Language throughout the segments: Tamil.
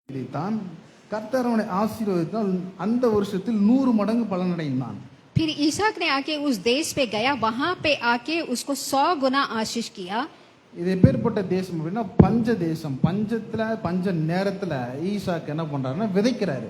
இதைத்தான் கர்த்தர் அவனை ஆசீர்வதித்தால் அந்த வருஷத்தில் 100 மடங்கு பலனடைந்தான். फिर ईसाक ने आके उस देश पे गया, वहां पे आके उसको 100 गुना आशीष किया. இது எப்பேற்பட்ட தேசம் அப்படின்னா பஞ்ச தேசம். பஞ்ச நேரத்துல ஈசாக்கு என்ன பண்றாருன்னா விதைக்கிறாரு.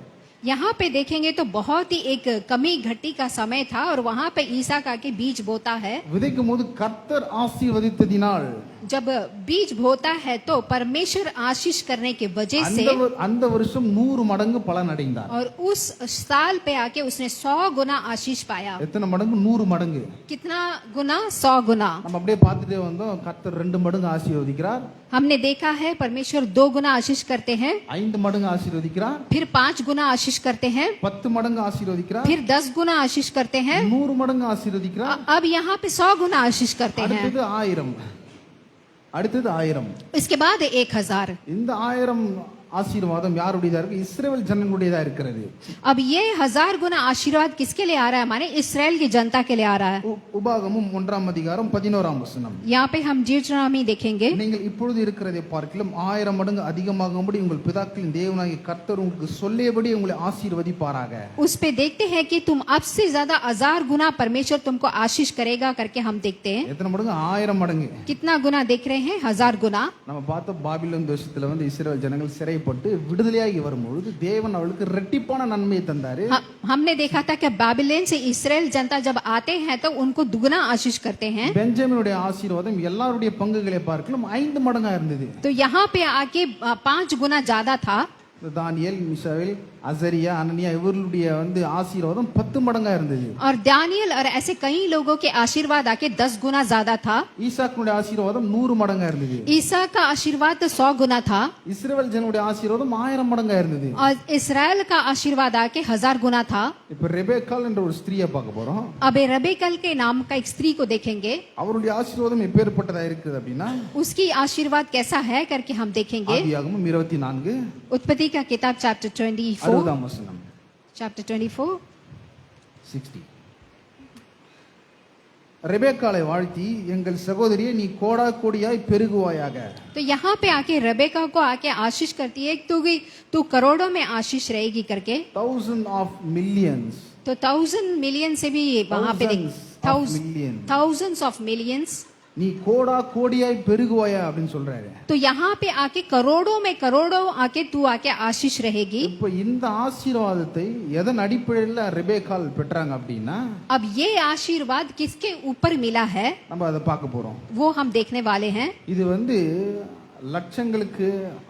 यहाँ पे देखेंगे तो बहुत ही एक कमी घटी का समय था और वहां पे ईसाक आके बीज बोता है. விதைக்கும் போது கர்த்தர் ஆசீர்வதித்ததினால் जब बीज बोता है तो परमेश्वर आशीष करने के वजह से அந்த வருஷம் 100 மடங்கு பலன் அடைந்தார். और उस साल पे आके उसने 100 गुना आशीष पाया. எத்தனை மடங்கு? 100 மடங்கு. कितना गुना? 100 गुना. நம்ம அப்படியே பார்த்துட்டே வந்தோம். கர்த்தர் 2 மடங்கு ஆசீர்வதிக்கிறார். हमने देखा है परमेश्वर 2 गुना आशीष करते हैं. 5 மடங்கு ஆசீர்வதிக்கிறார். फिर 5 गुना आशीष करते हैं. 10 மடங்கு ஆசீர்வதிக்கிறார். फिर 10 गुना आशीष करते हैं. 100 மடங்கு ஆசீர்வதிக்கிறார். अब यहाँ पे 100 गुना आशीष करते हैं. அடுத்தது 1000. इसके बाद 1000. இந்த 1000 ஆசீர்வாதம் யாருடையதா இருக்கு? இஸ்ரவேல் ஜனங்களுடையதா இருக்கிறது. अब ये 1000 गुना आशीर्वाद किसके लिए आ रहा है? माने इस्राएल की जनता के लिए आ रहा है. உபாகமம் 1ஆம் அதிகாரம் 11ஆம் வசனம். यहाँ पे हम जीवनामी देखेंगे. நீங்கள் இப்பொழுது இருக்கிறதை பார்க்கிலும் 1000 மடங்கு அதிகமாகும்படி உங்கள் பிதாக்களின் தேவனாகிய கர்த்தர் உங்களுக்கு சொல்லியபடி உங்களை ஆசீர்வதிப்பாராக. उस पे देखते हैं कि तुम अब से ज्यादा 1000 गुना परमेश्वर तुमको आशीष करेगा करके हम देखते हैं. எத்தனை மடங்கு? 1000 மடங்கு. कितना गुना देख रहे हैं? 1000 गुना. நம்ம பார்த்த பாபிலோன் தேசத்துல இஸ்ரவேல் ஜனங்கள் சிறைப்பட்டு விடுதலையாகி வரும்பொழுது தேவன் அவளுக்கு இரட்டிப்பான நன்மையை தந்தாரு. हमने देखा था कि बाबिलोन से इस्राएल जनता जब आते हैं तो उनको दुगना आशीष करते हैं. பெஞ்சமினுடைய ஆசீர்வாதம் எல்லாருடைய பங்குகளை பார்க்கலாம் 5 மடங்கா இருந்தது. तो यहाँ पे आके 5 गुना ज्यादा था. தானியேல், மிஷாவேல், அசரியா, அனனியா இவர்களுடைய ஆசீர்வாதம் 10 மடங்கா இருந்தது. और दानियल और ऐसे कई लोगों के आशीर्वाद आके 10 गुना ज्यादा था. ஈசாக்குடைய ஆசீர்வாதம் 100 மடங்கா இருந்தது. ईसा का आशीर्वाद 100 गुना था. இஸ்ரவேல் ஜனங்களுடைய ஆசீர்வாதம் 1000 மடங்கா இருந்தது. और इस्राएल का आशीर्वाद आके 1000 गुना था. இப்ப ரெபேக்காள் என்ற ஒரு ஸ்திரியை பார்க்க போறோம். अब रेबेकल के नाम का एक स्त्री को देखेंगे. அவருடைய ஆசீர்வாதம் எப்பேற்பட்டதா இருக்குது அப்படின்னா उसकी आशीर्वाद कैसा है करके हम देखेंगे. ஆதியாகமம் 24 उत्पत्ति का किताब चैप्टर 24 60ஆம் வசனம். चैप्टर 24 60. ரெபேக்காளை வாழ்த்தி எங்கள் சகோதரியை நீ கோடா கோடியாய் பெருகுவாயாக. तो यहाँ पे आके रेबेका को आके आशीष करती है तू करोड़ों में आशीष रहेगी करके. thousands of millions. तो 1000 मिलियन से भी वहां पे thousands of millions. நீ கோடா கோடியாய் பெருகுவாயா அப்படின்னு சொல்றாரு. तो यहाँ पे आके करोड़ों में करोड़ों आके तू आके आशीष रहेगी. இப்போ இந்த ஆசீர்வாதத்தை எதன் அடிப்படையில் ரெபேக்காள் பெற்றாங்க அப்படின்னா अब ये आशीर्वाद किसके ऊपर मिला है நம்ம அதை பார்க்க போறோம். वो हम देखने वाले हैं. இது லட்சங்களுக்கு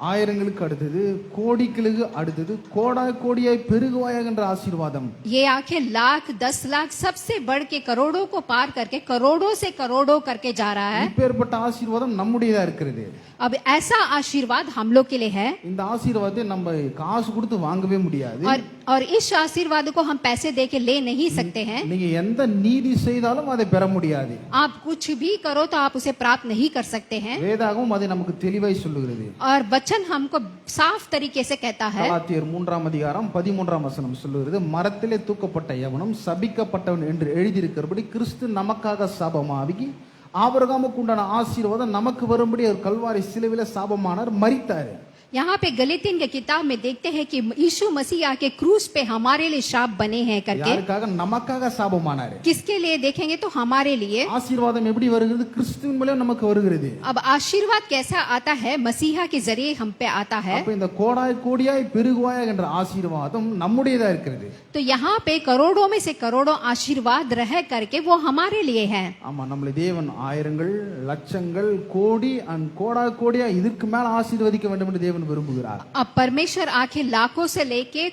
ஆயிரங்களுக்கு அடுத்தது கோடிகளுக்கு அடுத்தது கோடா கோடியாய் பெருகுவாயாக என்ற ஆசீர்வாதம். ये आके लाख 10 लाख सबसे बढ़ के करोड़ों को पार करके करोड़ों से करोड़ों करके जा रहा है. இப்பேற்பட்ட ஆசீர்வாதம் நம்முடையதா இருக்கிறது. अब ऐसा आशीर्वाद हम लोग के लिए है. இந்த ஆசீர்வாதத்தை நம்ம காசு கொடுத்து வாங்கவே முடியாது. और इस आशीर्वाद को हम पैसे दे के ले नहीं सकते हैं. நீங்க எந்த நீதி செய்தாலும் அதை பெற முடியாது. आप कुछ भी करो तो आप उसे प्राप्त नहीं कर सकते हैं. வேதாகமம் அதை நமக்கு தெளிவாய் சொல்லுகிறது. और वचन हमको साफ तरीके से कहता है. கலாத்தியர் 3ஆம் அதிகாரம் 13ஆம் வசனம் சொல்லுகிறது, மரத்திலே தூக்கப்பட்ட எவனும் சபிக்கப்பட்டவன் என்று எழுதியிருக்கிறபடி கிறிஸ்து நமக்காக சாபமாகி ஆபிரகாமுக்கு உண்டான ஆசீர்வாதம் நமக்கு வரும்படி ஒரு கல்வாரி சிலுவையிலே சாபமானார், மரித்தார். यहाँ पे गलातियन की किताब में देखते हैं कि यीशु मसीह आके क्रूस पे हमारे लिए शाप बने हैं करके. யாருக்காக? நமக்காக சாபமானார். किसके लिए देखेंगे तो हमारे लिए. ஆசீர்வாதம் எப்படி வருகிறது? கிறிஸ்துவின் மூலம் நமக்கு வருகிறது. अब आशीर्वाद कैसा आता है? मसीहा के जरिए हम पे आता है. அப்ப இந்த கோடாய் கோடியாய் பெருகுவாய் என்ற ஆசீர்வாதம் நம்முடையதா இருக்கிறது. तो यहाँ पे करोड़ों में से करोड़ों आशीर्वाद रह करके वो हमारे लिए है. ஆமா, நம்மளை தேவன் ஆயிரங்கள் லட்சங்கள் கோடி கோடா கோடியா இதுக்கு மேல ஆசீர்வதிக்க வேண்டும் என்று தேவன் விரும்புகிறார். अब परमेश्वर आके लाखों से लेके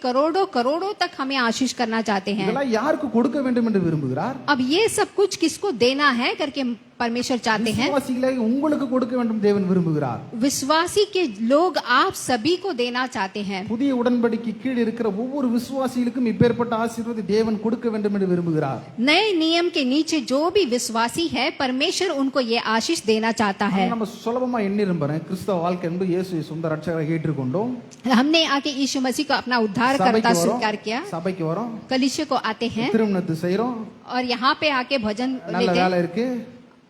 करोड़ों करोड़ों तक हमें आशीष करना चाहते हैं. இதெல்லாம் யாருக்கு கொடுக்க வேண்டும் என்று விரும்புகிறார்? अब ये सब कुछ किसको देना है करके परमेश्वर चाहते हैं. விசுவாசிகளை உங்களுக்கு கொடுக்க வேண்டும் தேவன் விரும்புகிறார். विश्वासी के लोग आप सभी को देना चाहते हैं. புதிய உடன்படிக்கை கீழ் இருக்கிற ஒவ்வொரு விசுவாசிகளுக்கும் இப்பேற்பட்ட ஆசீர்வாதத்தை தேவன் கொடுக்க வேண்டும் என்று விரும்புகிறார். नए नियम के नीचे जो भी विश्वासी है परमेश्वर उनको ये आशीष देना चाहता है. நம்ம சுலபமா எண்ணிரும்பறேன். கிறிஸ்தவ வாழ்க்கை என்பது இயேசுவை சொந்த ரட்சகராக ஏற்றுக்கொண்டோம். हमने आके यीशु मसीह को अपना उद्धारकर्ता स्वीकार किया. சபைக்கு வரோம், कलीसिया को आते हैं திருமணத்தை செய்றோம், और यहाँ पे आके भजन நல்ல लेते வேலை இருக்கு,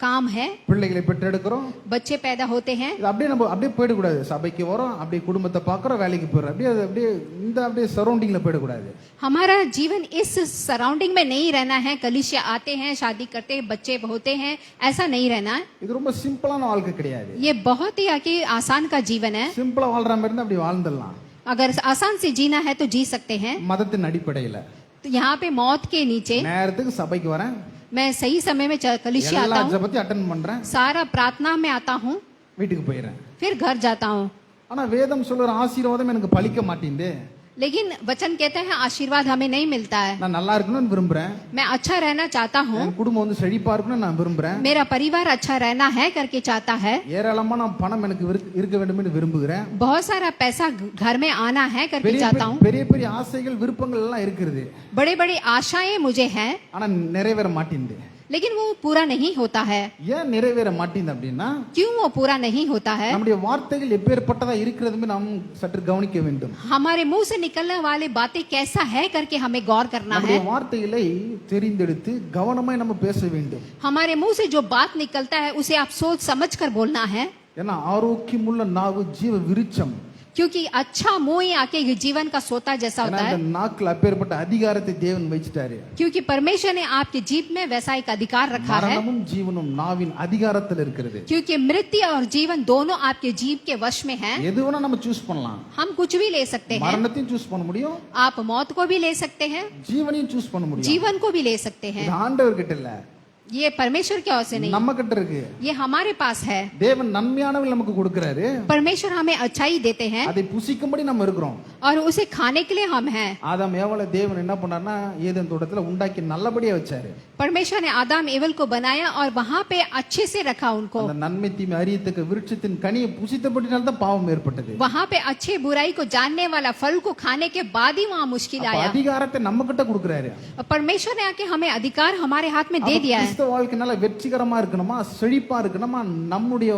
काम है, பிள்ளைகளை பெற்றெடுக்கிறோம், बच्चे पैदा होते हैं, இது அப்படியே நம்ம அப்படியே போயிடக்கூடாது. சபைக்கு வரோம், அப்படியே குடும்பத்தை பார்க்குறோம், வேலைக்கு போயிடுறோம், அப்படியே அது அப்படியே இந்த அப்படியே சரௌண்டிங்ல போயிடக்கூடாது. हमारा जीवन इस सराउंडिंग में नहीं रहना है, कलीसिया आते हैं, शादी करते हैं, बच्चे होते हैं, ऐसा नहीं रहना है। இது ரொம்ப சிம்பிளான வாழ்க்கை கிடையாது. ये बहुत ही आके आसान का जीवन है। சிம்பிளா வாழ்ற மாதிரி இருந்தா அப்படி வாழ்ந்துடலாம், अगर आसान से जीना है तो जी सकते हैं। மதத்தின் அடிப்படையில. तो यहाँ पे मौत के नीचे நேரத்துக்கு சபைக்கு வரேன், मैं सही समय में कलीसिया எல்லா आता हूँ, ஜெபத்தையும் அட்டெண்ட் பண்றேன், सारा प्रार्थना में आता हूँ, வீட்டுக்கு போயிடுறேன். फिर घर जाता हूँ। ஆனா வேதம் சொல்ற ஆசீர்வாதம் எனக்கு பலிக்க மாட்டேங்குது. लेकिन वचन कहता है आशीर्वाद हमें नहीं मिलता है। நான் நல்லா இருக்கணும்னு விரும்புறேன், मैं अच्छा रहना चाहता हूँ, என் குடும்பம் வந்து செழிப்பா இருக்கணும்னு நான் விரும்புறேன், मेरा परिवार अच्छा रहना है करके चाहता है, ஏராளமான பணம் எனக்கு இருக்க வேண்டும் என்று விரும்புகிறேன், बहुत सारा पैसा घर में आना है करके பெரிய चाहता हूँ, பெரிய பெரிய ஆசைகள் விருப்பங்கள் எல்லாம் இருக்குது, बड़े बड़े आशाएं मुझे हैं, ஆனா நிறைவேற மாட்டேங்குது. लेकिन वो पूरा नहीं होता है। ஏன் நிறைவேற மாட்டேங்குது அப்படின்னா, क्यों वो पूरा नहीं होता है? நம்முடைய வார்த்தைகள் எப்பேற்பட்டதா இருக்கிறது நாம் சற்று கவனிக்க வேண்டும். हमारे मुंह से निकलने वाले बातें कैसा है करके हमें गौर करना நம்முடைய है। வார்த்தைகளை தெரிந்தெடுத்து கவனமாய் நம்ம பேச வேண்டும். हमारे मुंह से जो बात निकलता है उसे आप सोच समझ कर बोलना है, ஏன்னா ஆரோக்கியமுள்ள நாவு ஜீவ விருட்சம். क्योंकि अच्छा मुंह ही आके जीवन का सोता जैसा ஏன்னா होता இந்த है। நாக்குல அப்பேற்பட்ட அதிகாரத்தை தேவன் வச்சிட்டாரு. क्योंकि परमेश्वर ने आपके जीभ में वैसा एक अधिकार रखा है, மரணமும் ஜீவனும் நாவின் அதிகாரத்தில் இருக்கிறது. क्योंकि मृत्यु और जीवन दोनों आपके जीभ के वश में है। எது வேணா நம்ம சூஸ் பண்ணலாம். हम कुछ भी ले सकते हैं, மரணத்தையும் சூஸ் பண்ண முடியும், आप मौत को भी ले सकते हैं, ஜீவனையும் சூஸ் பண்ண முடியும். जीवन को भी ले सकते हैं। இது ஆண்டவர் கிட்ட இல்ல, ये परमेश्वर की ओर से नहीं, நம்ம கிட்ட இருக்கு. ये हमारे पास है। தேவன் நன்மையானவர்கள் நமக்கு கொடுக்கிறாரு, परमेश्वर हमें अच्छाई देते हैं அதை புசிக்கும்படி நம்ம இருக்கிறோம். और उसे खाने के लिए हम हैं। ஆதாம் ஏவாளை தேவன் என்ன பண்ணாருன்னா ஏதேன் தோட்டத்துல உண்டாக்கி நல்லபடியா வச்சாரு. परमेश्वर ने आदम एवल को बनाया और वहां पे अच्छे से रखा उनको। அந்த நன்மை தீமை அறியத்தக்க விருட்சத்தின் கனியை புசித்தபடினால தான் பாவம் ஏற்பட்டது. वहां पे अच्छे बुराई को जानने वाला फल को खाने के बाद ही वहां मुश्किल அப்ப आया। அதிகாரத்தை நம்ம கிட்ட கொடுக்கிறாரு. और परमेश्वर ने आके हमें अधिकार हमारे हाथ में दे दिया है। கிறிஸ்தவ வாழ்க்கைனால வெற்றிகரமா இருக்கணுமா, செழிப்பா இருக்கணுமா, நம்முடைய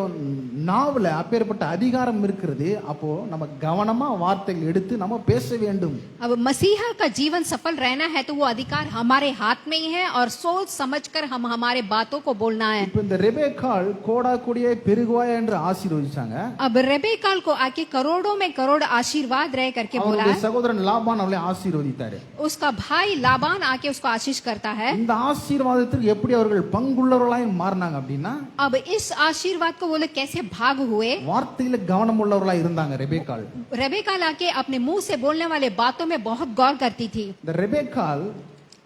நாவுல அப்பேற்பட்ட அதிகாரம் இருக்கிறது. அப்போ நம்ம கவனமா வார்த்தைகள் எடுத்து நம்ம பேச வேண்டும். अब मसीहा का जीवन सफल रहना है तो वो अधिकार हमारे हाथ में ही है और सोच समझकर हम हमारे बातों को बोलना है। இப்ப இந்த ரெபேக்காள் கோடா கொடியே பெருகுவாய் என்று ஆசீர்வதிச்சாங்க. अब रेबेकाल को आके करोड़ों में करोड़ आशीर्वाद रह करके बोला அவருடைய है। சகோதரன் லாபான் அவளை ஆசீர்வதித்தாரு. उसका भाई लाबान आके उसको आशीष करता है। இந்த ஆசீர்வாதத்துக்கு எப்படி அவர்கள் பங்குள்ளவர்களாய் மாறினாங்க அப்படின்னா, अब इस आशीर्वाद को वो लोग कैसे भाग हुए? வார்த்தையில கவனம் உள்ளவர்களாய் இருந்தாங்க ரெபேக்காள். रेबेकाल आके अपने मुंह से बोलने वाले बातों में बहुत गौर करती थी। இந்த ரெபேக்காள்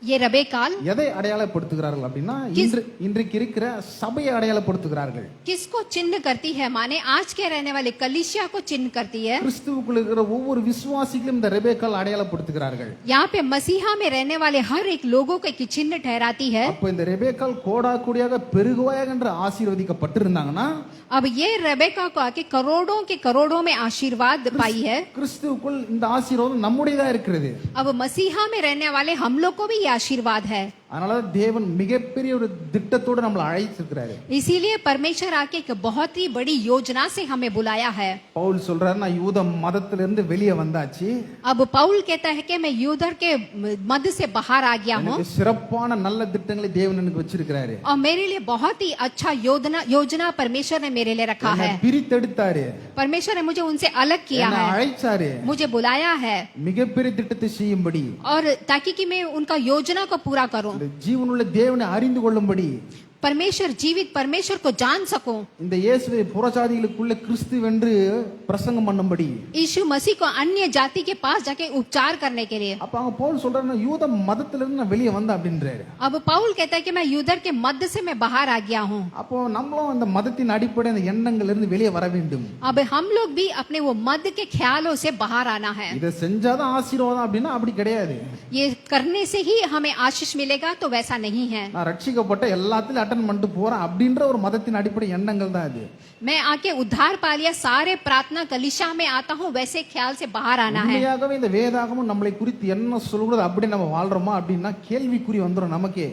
ये रेबेकाल எதை அடையாளப்படுத்துகிறார்கள் அப்படின்னா, இன்றைக்கு இருக்கிற சபையை அடையாளப்படுத்துகிறார்கள். किसको चिन्ह करती है? माने आज के रहने वाले कलीसिया को चिन्ह करती है। கிறிஸ்துவுக்குள் இருக்கிற ஒவ்வொரு விசுவாசிகளும் இந்த ரெபேக்காள் அடையாளப்படுத்துகிறார்கள். यहाँ पे मसीहा में रहने वाले हर एक लोगों को एक चिन्ह ठहराती है। அப்ப இந்த ரெபேக்காள் கோடா கொடியாக பெருகுவாயாக என்று ஆசீர்வதிக்கப்பட்டிருந்தாங்கன்னா, अब ये रेबेका को आके करोड़ों के करोड़ों में आशीर्वाद पाई है। கிறிஸ்துவுக்குள் இந்த ஆசீர்வாதம் நம்முடையதா இருக்கிறது. अब मसीहा में रहने वाले हम लोग को भी ये आशीर्वाद है। அதனால தேவன் மிகப்பெரிய ஒரு திட்டத்தோடு நம்மளை அழைத்திருக்கிறாரு. इसीलिए परमेश्वर आके एक बहुत ही बड़ी योजना से हमें बुलाया है। பவுல் சொல்றாரு, நான் யூத மதத்திலிருந்து வெளியே வந்தாச்சு, अब पौल कहता है कि मैं यूदर के मध्य से बाहर आ गया हूँ எனக்கு சிறப்பான நல்ல திட்டங்களை தேவன் எனக்கு வச்சிருக்கிறாரு. और मेरे लिए बहुत ही अच्छा योजना परमेश्वर ने मेरे लिए रखा என்னை है। பிரித்தெடுத்தாரு, परमेश्वर ने मुझे उनसे अलग किया என்னை है, அழைச்சாரு मुझे बुलाया है மிகப்பெரிய திட்டத்தை செய்யும்படி, और ताकि कि मैं उनका योजना को पूरा करूं। இந்த ஜீவனுள்ள தேவனை அறிந்து கொள்ளும்படி, परमेश्वर जीवित परमेश्वर को जान सकूं। இந்த இயேசுவை புறஜாதிகளுக்குள்ள கிறிஸ்து என்று பிரசங்கம் பண்ணும்படி. यीशु मसीह को अन्य जाति के पास जाके उपचार करने के लिए। அப்ப அவங்க பவுல் சொல்றாரு, நான் யூத மதத்திலிருந்து நான் வெளியே வந்தேன் அப்படின்றாரு. अब पौल कहता है कि मैं यूदर के मध्य से मैं बाहर आ गया हूँ। அப்போ நம்மளும் அந்த மதத்தின் அடிப்படை அந்த எண்ணங்கள்ல இருந்து வெளியே வர வேண்டும். अब हम लोग भी अपने वो मध्य के ख्यालों से बाहर आना है। இதை செஞ்சாதான் ஆசீர்வாதம் அப்படின்னா அப்படி கிடையாது. ये करने से ही हमें आशीष मिलेगा तो वैसा नहीं है। நான் ரட்சிக்கப்பட்ட எல்லாத்திலும் அட்டன் பண்ணிட்டு போறேன் அப்படின்ற ஒரு மதத்தின் அடிப்படை எண்ணங்கள் தான் அது. मैं आके उद्धार पा लिया, सारे प्रार्थना कलीसिया में आता हूँ, वैसे ख्याल से बाहर आना है। உண்மையாகவே இந்த வேதாகமும் நம்மளை குறித்து என்ன சொல்கிறது அப்படி நம்ம வாழ்றோமா அப்படின்னா கேள்விக்குறி வந்துரும் நமக்கே.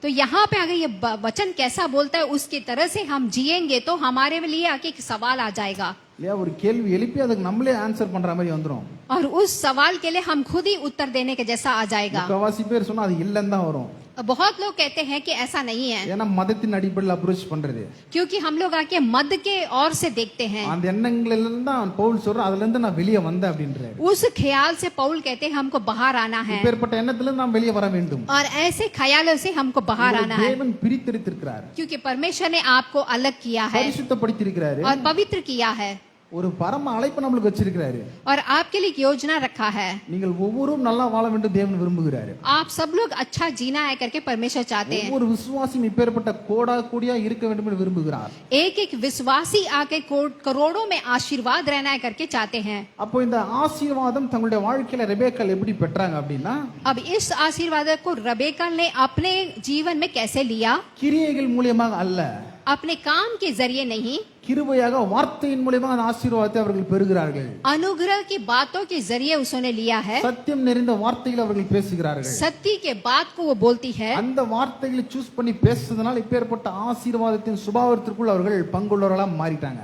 तो यहाँ पे अगर ये वचन कैसा बोलता है उसकी तरह से हम जिएंगे तो हमारे लिए आके एक सवाल आ जाएगा, இல்லையா? ஒரு கேள்வி எழுப்பி அதுக்கு நம்மளே ஆன்சர் பண்ற மாதிரி வந்துரும். और उस सवाल के लिए हम खुद ही उत्तर देने के जैसा आ जाएगा। முக்காவாசி பேர் சொன்னா அது இல்லன்னு தான் வரும். बहुत लोग कहते हैं कि ऐसा नहीं है, ஏன்னா மதத்தின் அடிப்படையில் அப்ரோச் பண்றது. क्योंकि हम लोग आके मद के ओर से देखते हैं। அந்த எண்ணங்கள்ல இருந்து தான் பவுல் சொல்றார், அதுல இருந்து நான் வெளியே வந்தேன் அப்படின்றாரு. उस ख्याल से पौल कहते हैं हमको बाहर आना है, இப்பேற்பட்ட எண்ணத்துல இருந்து நாம் வெளியே வர வேண்டும். और ऐसे ख्यालों से हमको बाहर आना है, தேவன் பிரித்தெடுத்திருக்கிறார், क्योंकि परमेश्वर ने आपको अलग किया है பரிசுத்தப்படுத்தியிருக்கிறாரு, और पवित्र किया है, ஒரு பரம அழைப்பு நம்மளுக்கு வச்சிருக்கிறாரு. और आपके लिए एक योजना रखा है। நீங்கள் ஒவ்வொருவரும் நல்லா வாழ வேண்டும் தேவன் விரும்புகிறாரு. आप सब लोग अच्छा जीना है करके परमेश्वर चाहते हैं। ஒவ்வொரு விசுவாசியும் இப்பேற்பட்ட கோடா கோடியா இருக்க வேண்டும் என்று விரும்புகிறார். एक एक विश्वासी आके करोड़ों में आशीर्वाद रहना है करके चाहते हैं। அப்போ இந்த ஆசீர்வாதம் தங்களுடைய வாழ்க்கையில ரெபேக்காள் எப்படி பெற்றாங்க அப்படின்னா, अब इस आशीर्वाद को रबेका ने अपने जीवन में कैसे लिया? கிரியைகள் மூலமாக அல்ல, अपने काम के जरिए नहीं, கிருபையாக வார்த்தையின் மூலமாக அந்த ஆசீர்வாதத்தை அவர்கள் பெறுகிறார்கள். अनुग्रह की बातों के जरिए उसने लिया है। சத்தியம் நிறைந்த வார்த்தைகள் அவர்கள் பேசுகிறார்கள். सत्य के बात को वो बोलती है, அந்த வார்த்தைகளை சூஸ் பண்ணி பேசுறதுனால இப்பேற்பட்ட ஆசீர்வாதத்தின் சுபாவத்திற்குள் அவர்கள் பங்குள்ளவர்களா மாறிட்டாங்க.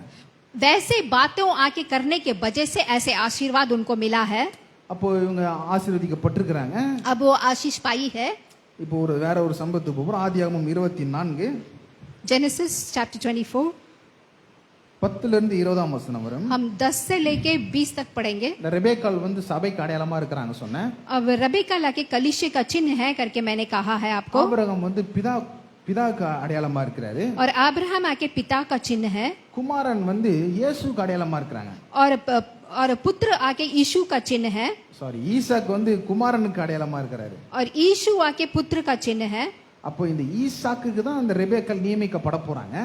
वैसे बातों आके करने के वजह से ऐसे आशीर्वाद उनको मिला है। அப்போ இவங்க ஆசீர்வதிக்கப்பட்டிருக்கிறாங்க. अब वो आशीष पाई है। இப்போ வேற ஒரு சம்பவத்துக்கு போறோம். ஆதியாகமம் 24 जेनेसिस चैप्टर 24 10 இருந்து 20 வசனம் வரும். हम 10 से लेके 20 तक पढ़ेंगे। இந்த ரெபேக்காள் வந்து சபைக்கு அடையாளமா இருக்கிறாங்க சொன்னேன். अब रबेका लाके कलीसिया का चिन्ह है करके मैंने कहा है आपको, ஆபிரகாம் வந்து பிதாக்கு அடையாளமா இருக்கிறாரு, और अब्राहम आके पिता का चिन्ह है, குமாரன் வந்து இயேசுக்கு அடையாளமா இருக்கிறாங்க. और पुत्र आके यीशु का चिन्ह है, சாரி ஈசாக்கு வந்து குமாரனுக்கு அடையாளமா இருக்கிறாரு. और यीशु आके पुत्र का चिन्ह है। அப்போ இந்த ஈசாக்குக்கு தான் அந்த ரெபேக்காள் நியமிக்கப்பட போறாங்க.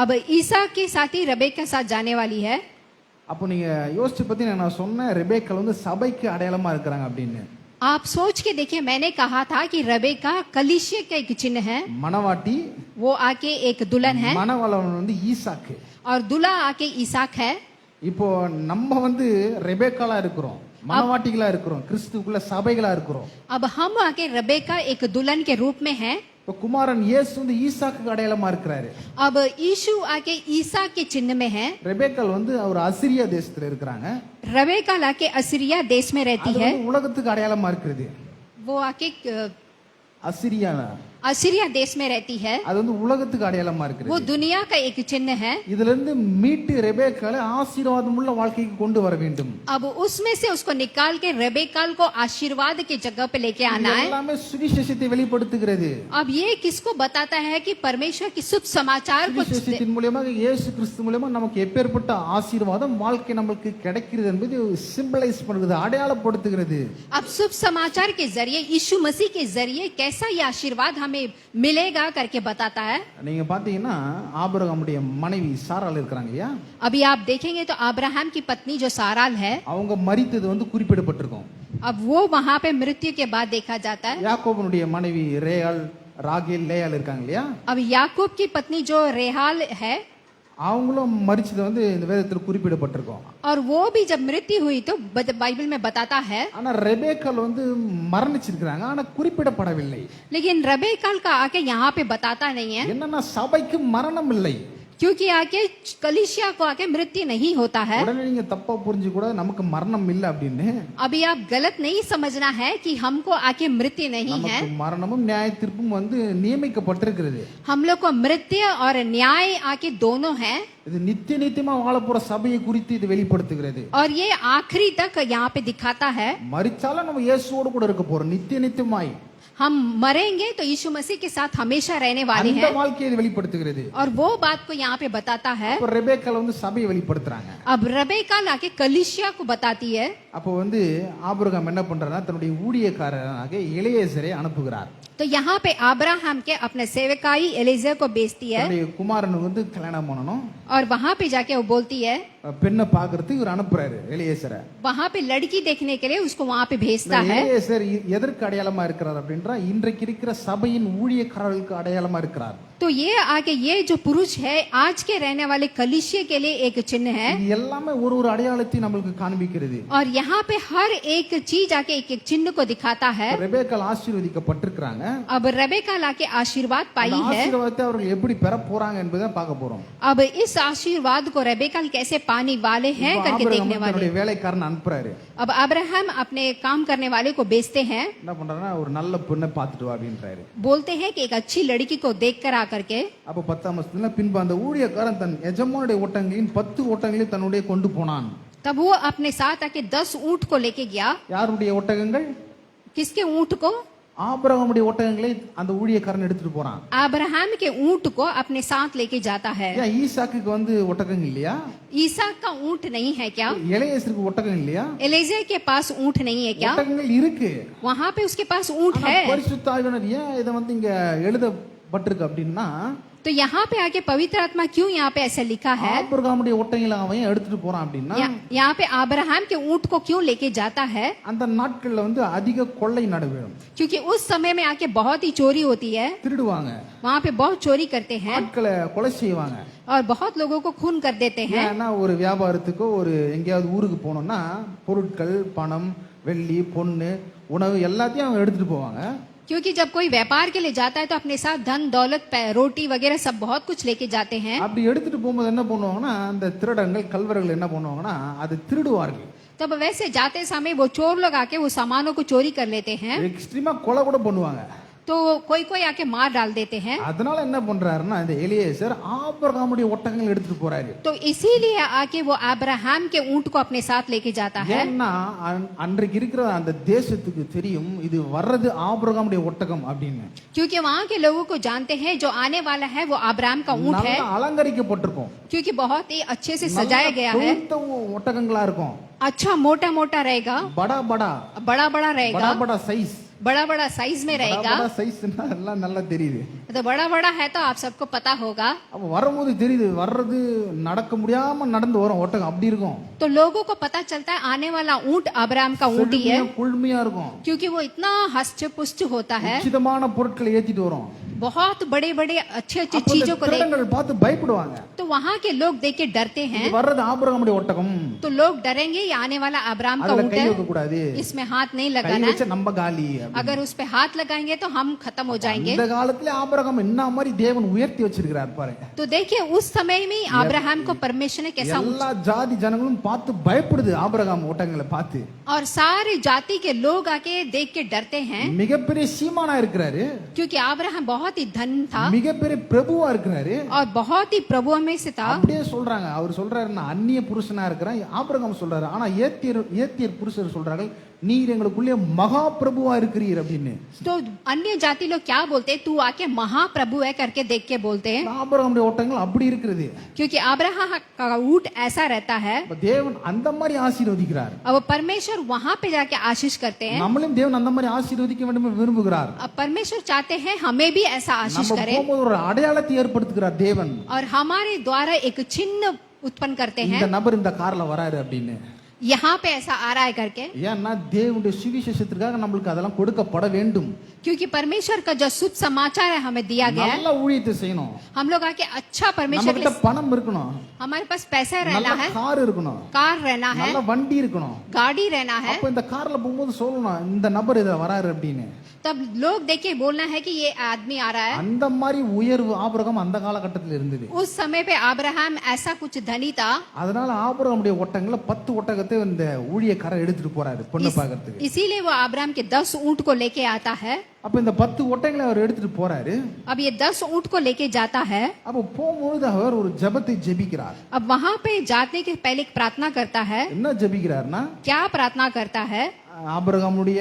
अब ईसा के साथ ही रबेका साथ जाने वाली है। அப்போ நீங்க யோசிச்சு பார்த்தீங்கன்னா நான் சொன்னேன் ரெபேக்காள் வந்து சபைக்கு அடையாளமா இருக்கிறாங்க அப்படின்னு. आप सोच के देखिए, मैंने कहा था कि रबेका कलीसिया का एक चिन्ह है, மணவாட்டி, वो आके एक दुल्हन है, மணவாளன் வந்து ஈசாக்கு. और दूल्हा आके ईसाक है। இப்போ நம்ம வந்து ரெபேக்காளா இருக்கிறோம், மணவாட்டிகளா இருக்கிறோம், கிறிஸ்துவுக்குள்ள சபைகளா இருக்கிறோம். अब हम आके रबेका एक दुल्हन के रूप में है। இப்போ குமாரன் இயேசு வந்து ஈசாக்கு அடையாளமா இருக்கிறாரு. अब यीशु आके ईसा के चिन्ह में है। ரெபேக்காள் வந்து அவர் அசிரியா தேசத்துல இருக்கிறாங்க. रबेका लाके असीरिया देश में रहती அது है। வந்து உலகத்துக்கு அடையாளமா இருக்குது. वो आके அசிரியா असीरिया देश में रहती है, அது வந்து உலகத்துக்கு அடையாளமா இருக்குது. वो दुनिया का एक चिन्ह है। இதுல இருந்து மீட்டு ரெபேக்காளை ஆசீர்வாதம் உள்ள வாழ்க்கைக்கு கொண்டு வர வேண்டும். अब उसमें से उसको निकाल के रेबेकाल को आशीर्वाद की जगह पे लेके आना है। எல்லாமே சுவிசேஷத்தை வெளிப்படுத்துகிறது. अब ये किसको बताता है कि परमेश्वर की शुभ समाचार को, சுவிசேஷத்தின் மூலமாக இயேசு கிறிஸ்து மூலமா நமக்கு எப்பேற்பட்ட ஆசீர்வாதம் வாழ்க்கை நமக்கு கிடைக்கிறது என்பது சிம்பலைஸ் பண்ணுகிறது, அடையாளப்படுத்துகிறது. अब शुभ समाचार के जरिए यीशु मसीह के जरिए कैसा ये आशीर्वाद हमें मिलेगा करके बताता है। நீங்க பாத்தீங்கன்னா ஆபிரகாமுடைய மனைவி சாராள் இருக்காங்க இல்லையா, अभी आप देखेंगे तो अब्राहम की पत्नी जो साराल है, அவங்க மரித்தது வந்து குறிப்பிடப்பட்டிருக்கும். अब वो वहां पे मृत्यु के बाद देखा जाता है। யாக்கோபனுடைய மனைவி ரேயாள், ராகேல், லேயாள் இருக்காங்க இல்லையா, अब याकूब की पत्नी जो रेहाल है, அவங்களும் மரிச்சது வந்து இந்த வேதத்தில் குறிப்பிடப்பட்டிருக்கும். और वो भी जब मृत्यु हुई तो बाइबल में बताता है। ஆனா ரெபேக்காள் வந்து மரணிச்சிருக்காங்க, ஆனா குறிப்பிடப்படவில்லை. लेकिन रबेकाल का आके यहाँ पे बताता नहीं है, என்னன்னா சபைக்கு மரணம் இல்லை. क्योंकि आके कलीसिया को आके मृत्यु नहीं होता है। உடனே நீங்க தப்பா புரிஞ்சு கூட நமக்கு மரணம் இல்லை அப்படின்னு. अभी आप गलत नहीं समझना है कि हमको आके मृत्यु नहीं है। நமக்கு மரணமும் நியாய தீர்ப்பும் வந்து நியமிக்கப்பட்டிருக்கிறது. हम लोग को मृत्यु और न्याय आके दोनों है, இது நித்திய நித்தியமா வாழ போற சபையை குறித்து இது வெளிப்படுத்துகிறது. और ये आखिरी तक यहाँ पे दिखाता है। மரிச்சாலும் நம்ம இயேசுவோடு கூட இருக்க போறோம் நித்திய நித்தியமாய். हम मरेंगे तो यीशु मसीह के साथ हमेशा रहने वाले அந்த हैं, வாழ்க்கையை இது வெளிப்படுத்துகிறது. और वो बात को यहाँ पे बताता है। அப்ப ரெபேக்காள் வந்து சபையை வெளிப்படுத்துறாங்க. अब रबेकाल आके कलीसिया को बताती है। அப்போ வந்து ஆபிரகாம் என்ன பண்றாருன்னா தன்னுடைய ஊழியக்காரனாக எலியேசரை அனுப்புகிறார். तो यहाँ पे अब्राहम के अपने सेवकाई एलीजेर को बेचती है, தன்னுடைய குமாரனுக்கு வந்து கல்யாணம் பண்ணணும், और वहां पे जाके वो बोलती है, பெண்ணை பாக்குறதுக்கு இவர் அனுப்புறாரு எலியேசரை. वहां पे लड़की देखने के लिए उसको वहां पे भेजता है। எலியேசர் எதற்கு அடையாளமா இருக்கிறார் அப்படின்றா இன்றைக்கு இருக்கிற சபையின் ஊழியக்காரர்களுக்கு அடையாளமா இருக்கிறார். तो ये आगे ये जो पुरुष है आज के रहने वाले कलीसिया के लिए एक चिन्ह है, இது எல்லாமே ஒரு ஒரு அடையாளத்தை நமக்கு காண்பிக்கிறது. और यहाँ पे हर एक चीज आके एक एक चिन्ह को दिखाता है। ரெபேக்காள் ஆசீர்வதிக்கப்பட்டிருக்கிறாங்க. अब रेबेका लाके आशीर्वाद அந்த पाई है। ஆசீர்வாதத்தை அவர்கள் எப்படி பெற போறாங்க என்பதை பார்க்க போறோம். अब इस आशीर्वाद को रेबेका कैसे पाने वाले हैं இப்ப करके ஆபிரகாம் देखने वाले। தன்னுடைய வேலைக்காரன் அனுப்புறாரு. अब अब्राहम अपने काम करने वाले को भेजते हैं, என்ன பண்றாருன்னா ஒரு நல்ல பெண்ணை பார்த்துட்டு வா அப்படின்றாரு. बोलते हैं कि एक अच्छी लड़की को देख कर आकर के। அப்ப 10ஆம் வசனத்துல பின்பு அந்த ஊழியக்காரன் தன் எஜமானுடைய ஒட்டகங்களின் 10 ஒட்டகங்களையும் தன்னுடைய கொண்டு போனான். तब वो अपने साथ आके 10 ऊंट को लेके गया। யாருடைய ஒட்டகங்கள்? किसके ऊंट को? ஆபிரகாமுடைய ஒட்டகங்களை அந்த ஊழியக்காரன் எடுத்துட்டு போறான். अब्राहम के ऊंट को अपने साथ लेके जाता है। ஏன் ஈசாக்குக்கு வந்து ஒட்டகம் இல்லையா? ईसाक का ऊंट नहीं है क्या? எலியாசிருக்கு ஒட்டகம் இல்லையா? एलीजेर के पास ऊंट नहीं है क्या? ஒட்டகங்கள் இருக்கு. वहां पे उसके पास ऊंट ஆனா है। பரிசுத்த ஆவியானவர் ஏன் இதை வந்து இங்க எழுதப்பட்டிருக்கு அப்படின்னா, तो यहाँ पे आके पवित्र आत्मा क्यों यहाँ पे ऐसा लिखा है? ஆபிரகாமுடைய ஒட்டகங்களை அவன் ஏன் எடுத்துட்டு போறான் அப்படின்னா, यहाँ पे अब्राहम के ऊंट को क्यों लेके जाता है? அந்த நாட்கள்ல வந்து அதிக கொள்ளை நடைபெறும். क्योंकि उस समय में आके बहुत ही चोरी होती है। திருடுவாங்க, वहाँ पे बहुत चोरी करते हैं ஆட்களை கொலை செய்வாங்க. और बहुत लोगों को खून कर देते हैं। ஏன்னா ஒரு வியாபாரத்துக்கோ ஒரு எங்கேயாவது ஊருக்கு போனோம்னா பொருட்கள், பணம், வெள்ளி, பொண்ணு, உணவு எல்லாத்தையும் அவங்க எடுத்துட்டு போவாங்க. क्योंकि जब कोई व्यापार के लिए जाता है तो अपने साथ धन दौलत रोटी वगैरह सब बहुत कुछ लेके जाते हैं। அப்படி எடுத்துட்டு போகும்போது என்ன பண்ணுவாங்கன்னா, அந்த திருடங்கள் கல்வர்கள் என்ன பண்ணுவாங்கன்னா அதை திருடுவார்கள். तब वैसे जाते समय वो चोर लोग आके वो सामानों को चोरी कर लेते हैं। எக்ஸ்ட்ரீமா கொலை கூட பண்ணுவாங்க. तो कोई कोई आके मार डाल देते हैं। அதனால என்ன பண்றாருன்னா, இந்த எலியேசர் ஆபிரகாமுடைய ஒட்டகங்கள் எடுத்துட்டு போறாரு. तो इसीलिए आके वो अब्राहम के ऊंट को अपने साथ लेके जाता है। ஏன்னா அன்றைக்கு இருக்கிற அந்த தேசத்துக்கு தெரியும் இது வர்றது ஆபிரகாமுடைய ஒட்டகம் அப்படின்னு. क्योंकि वहाँ के लोगों को जानते हैं जो आने वाला है वो अब्राहम का ऊंट है। நல்லா அலங்கரிக்கப்பட்டிருக்கும். क्योंकि बहुत ही अच्छे से सजाया गया है। கொழுத்த ஒட்டகங்களா இருக்கும். अच्छा मोटा मोटा रहेगा, படா படா बड़ा बड़ा रहेगा, படா படா சைஸ், बड़ा बड़ा साइज में रहेगा। படா சைஸ்னா எல்லாம் நல்லா தெரியுது. तो बड़ा बड़ा है तो आप सबको पता होगा। அப்ப வரும்போது தெரியுது, வர்றது நடக்க முடியாம நடந்து வரும் ஒட்டகம் அப்படி இருக்கும். तो लोगों को पता चलता है आने वाला ऊंट अब्राहम का ऊंट ही है, குளுமையா இருக்கும். क्योंकि वो इतना हष्ट पुष्ट होता है, உச்சிதமான பொருட்களை ஏத்திட்டு வரும். बहुत बड़े बड़े अच्छे अच्छे அப்ப चीजों को திருடங்கள் பார்த்து பயப்படுவாங்க. तो वहाँ के लोग देख के डरते हैं। இது வர்றது ஆபிரகாமுடைய ஒட்டகம், तो लोग डरेंगे ये आने वाला अब्राहम का அதுல ऊंट கை है, வைக்க கூடாது, इसमें हाथ नहीं கை लगाना வச்ச है, நம்ம காலி. अगर उस पे हाथ लगाएंगे तो हम खत्म हो जाएंगे। இந்த காலத்துல ஆபிரகாம் என்ன மாதிரி தேவன் உயர்த்தி வச்சிருக்கிறார் பாருங்க. तो देखिए उस समय में अब्राहम को परमेश्वर ने कैसा எல்லா ஜாதி ஜனங்களும் பார்த்து பயப்படுது ஆபிரகாம் ஒட்டகங்களை பார்த்து. और सारे जाति के लोग आके देख के डरते हैं, மிகப்பெரிய சீமானா இருக்கிறாரு, क्योंकि अब्राहम बहुत ही धन था மிகப்பெரிய பிரபுவா இருக்கிறாரு. और बहुत ही प्रभुओं में से था। அப்படியே சொல்றாங்க, அவர் சொல்றாரு நான் அந்நிய புருஷனா இருக்கிறேன், ஆபிரகாம் சொல்றாரு. ஆனா ஏத்தியர் புருஷர் சொல்றார்கள் நீர் எங்களுக்குள்ளே மகா பிரபுவா இருக்கிறீர் அப்படின்னு. तो अन्य जाति लोग क्या बोलते हैं, तू आके महाप्रभु है करके देख के बोलते हैं, ஆபிரகாமுடைய ஒட்டகங்கள் அப்படி இருக்கிறது. क्योंकि अब्राहम का ऊंट ऐसा रहता है। அப்ப தேவன் அந்த மாதிரி ஆசீர்வதிக்கிறார். अब परमेश्वर वहां पे जाके आशीष करते हैं। நம்மளும் தேவன் அந்த மாதிரி ஆசீர்வதிக்க வேண்டும் என்று விரும்புகிறார். अब परमेश्वर चाहते हैं हमें भी ऐसा आशीष நம்ம करे போகும்போது ஒரு அடையாளத்தை ஏற்படுத்துகிறார் தேவன். और हमारे द्वारा एक चिन्ह उत्पन्न करते हैं, இந்த நபர் இந்த கார்ல வராரு அப்படின்னு. यहाँ पे ऐसा आ रहा है करके, ஏன்னா தேவனுடைய சுவிசேஷத்திற்காக நம்மளுக்கு அதெல்லாம் கொடுக்கப்பட வேண்டும். क्योंकि परमेश्वर का जो शुभ समाचार है हमें दिया गया है। நல்ல ஊழியத்தை செய்யணும். हम लोग आके अच्छा परमेश्वर நம்ம के கிட்ட लिए, பணம் இருக்கணும், हमारे पास पैसा रहना நல்ல है, கார் இருக்கணும், कार रहना है, நல்ல வண்டி இருக்கணும். गाड़ी रहना है। அப்ப இந்த கார்ல போகும்போது சொல்லணும் இந்த நபர் இத வராரு அப்படின்னு. तब लोग देखे बोलना है कि ये आदमी आ रहा है। அந்த மாதிரி உயர்வு ஆபிரகாம் அந்த காலகட்டத்தில் இருந்தது. उस समय पे अब्राहम ऐसा कुछ धनी था, அதனால ஆபிரகாமுடைய ஒட்டகங்களை 10 ஒட்டகத்தை இந்த ஊழியக்காரர் எடுத்துட்டு போறாரு பொண்ணு பார்க்கிறதுக்கு. इसीलिए वो अब्राहम के 10 ऊंट को लेके आता है। அப்ப இந்த 10 ஒட்டகங்களை அவர் எடுத்துட்டு போறாரு. अब ये 10 ऊंट को लेके जाता है। அப்ப போகும்போது அவர் ஒரு ஜெபத்தை ஜெபிக்கிறார். अब वहां पे जाने के पहले एक प्रार्थना करता है। என்ன ஜெபிக்கிறார்னா, क्या प्रार्थना करता है, ஆபிரகாமுடைய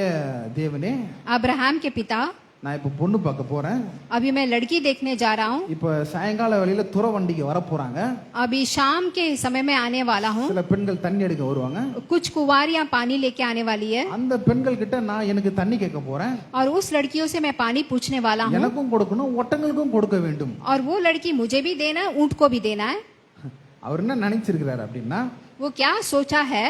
தேவனே, अब्राहम के पिता நான் இப்ப பொண்ணு பார்க்க போறேன். अभी मैं लड़की देखने जा रहा हूँ, இப்ப சாயங்கால வேளையில துற வண்டிக்கு வர போறாங்க. अभी शाम के समय में आने वाला हूँ, சில பெண்கள் தண்ணி எடுக்க வருவாங்க. कुछ कुंवारियां पानी लेके आने वाली है அந்த பெண்கள் கிட்ட நான் எனக்கு தண்ணி கேட்க போறேன். और उस लड़कियों से मैं पानी पूछने वाला हूँ எனக்கும் கொடுக்கணும், ஒட்டங்களுக்கும் கொடுக்க வேண்டும். और वो लड़की मुझे भी देना है, ऊंट को भी देना है। அவர் என்ன நினைச்சிருக்கிறார் அப்படின்னா, वो क्या सोचा है,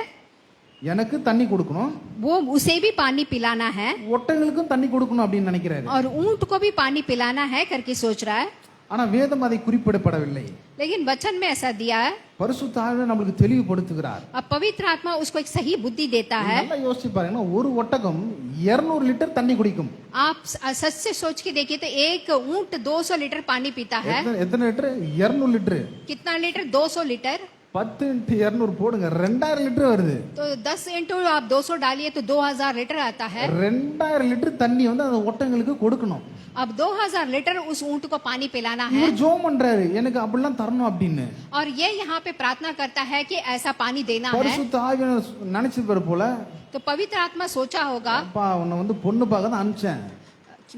எனக்கு தண்ணி கொடுக்கணும், वो उसे भी पानी पिलाना है ஒட்டங்களுக்கும் தண்ணி கொடுக்கணும் அப்படின்னு நினைக்கிறாரு. और ऊंट को भी पानी पिलाना है करके सोच रहा है। ஆனா வேதம் அதை குறிப்பிடப்படவில்லை. लेकिन वचन में ऐसा दिया है। பரிசுத்த ஆவியானவர் நம்மளுக்கு தெளிவுபடுத்துகிறார். अब पवित्र आत्मा उसको एक सही बुद्धि देता है। நல்லா யோசிச்சு பாருங்க, ஒரு ஒட்டகம் 200 லிட்டர் தண்ணி குடிக்கும். आप सच से सोच के देखिए तो एक ऊंट 200 लीटर पानी पीता है। எத்தனை லிட்டர்? 200 லிட்டர். कितना लीटर? 200 लीटर। 10 × 200 போடுங்க, 2000 லிட்டர் வருது. तो 10 इंटू आप 200 डालिए तो 2000 लीटर आता है। 2000 லிட்டர் தண்ணி வந்து அந்த ஒட்டங்களுக்கு கொடுக்கணும். अब 2000 लीटर उस ऊंट को पानी पिलाना है। இவர் ஜெபம் பண்றாரு, எனக்கு அப்படிலாம் தரணும் அப்படின்னு. और ये यहाँ पे प्रार्थना करता है कि ऐसा पानी देना है। பரிசுத்த ஆவியானவர் நினைச்சிருப்பாரு போல, तो पवित्र आत्मा सोचा होगा, அப்பா உன்னை வந்து பொண்ணு பார்க்க தான் அனுப்பிச்சேன்,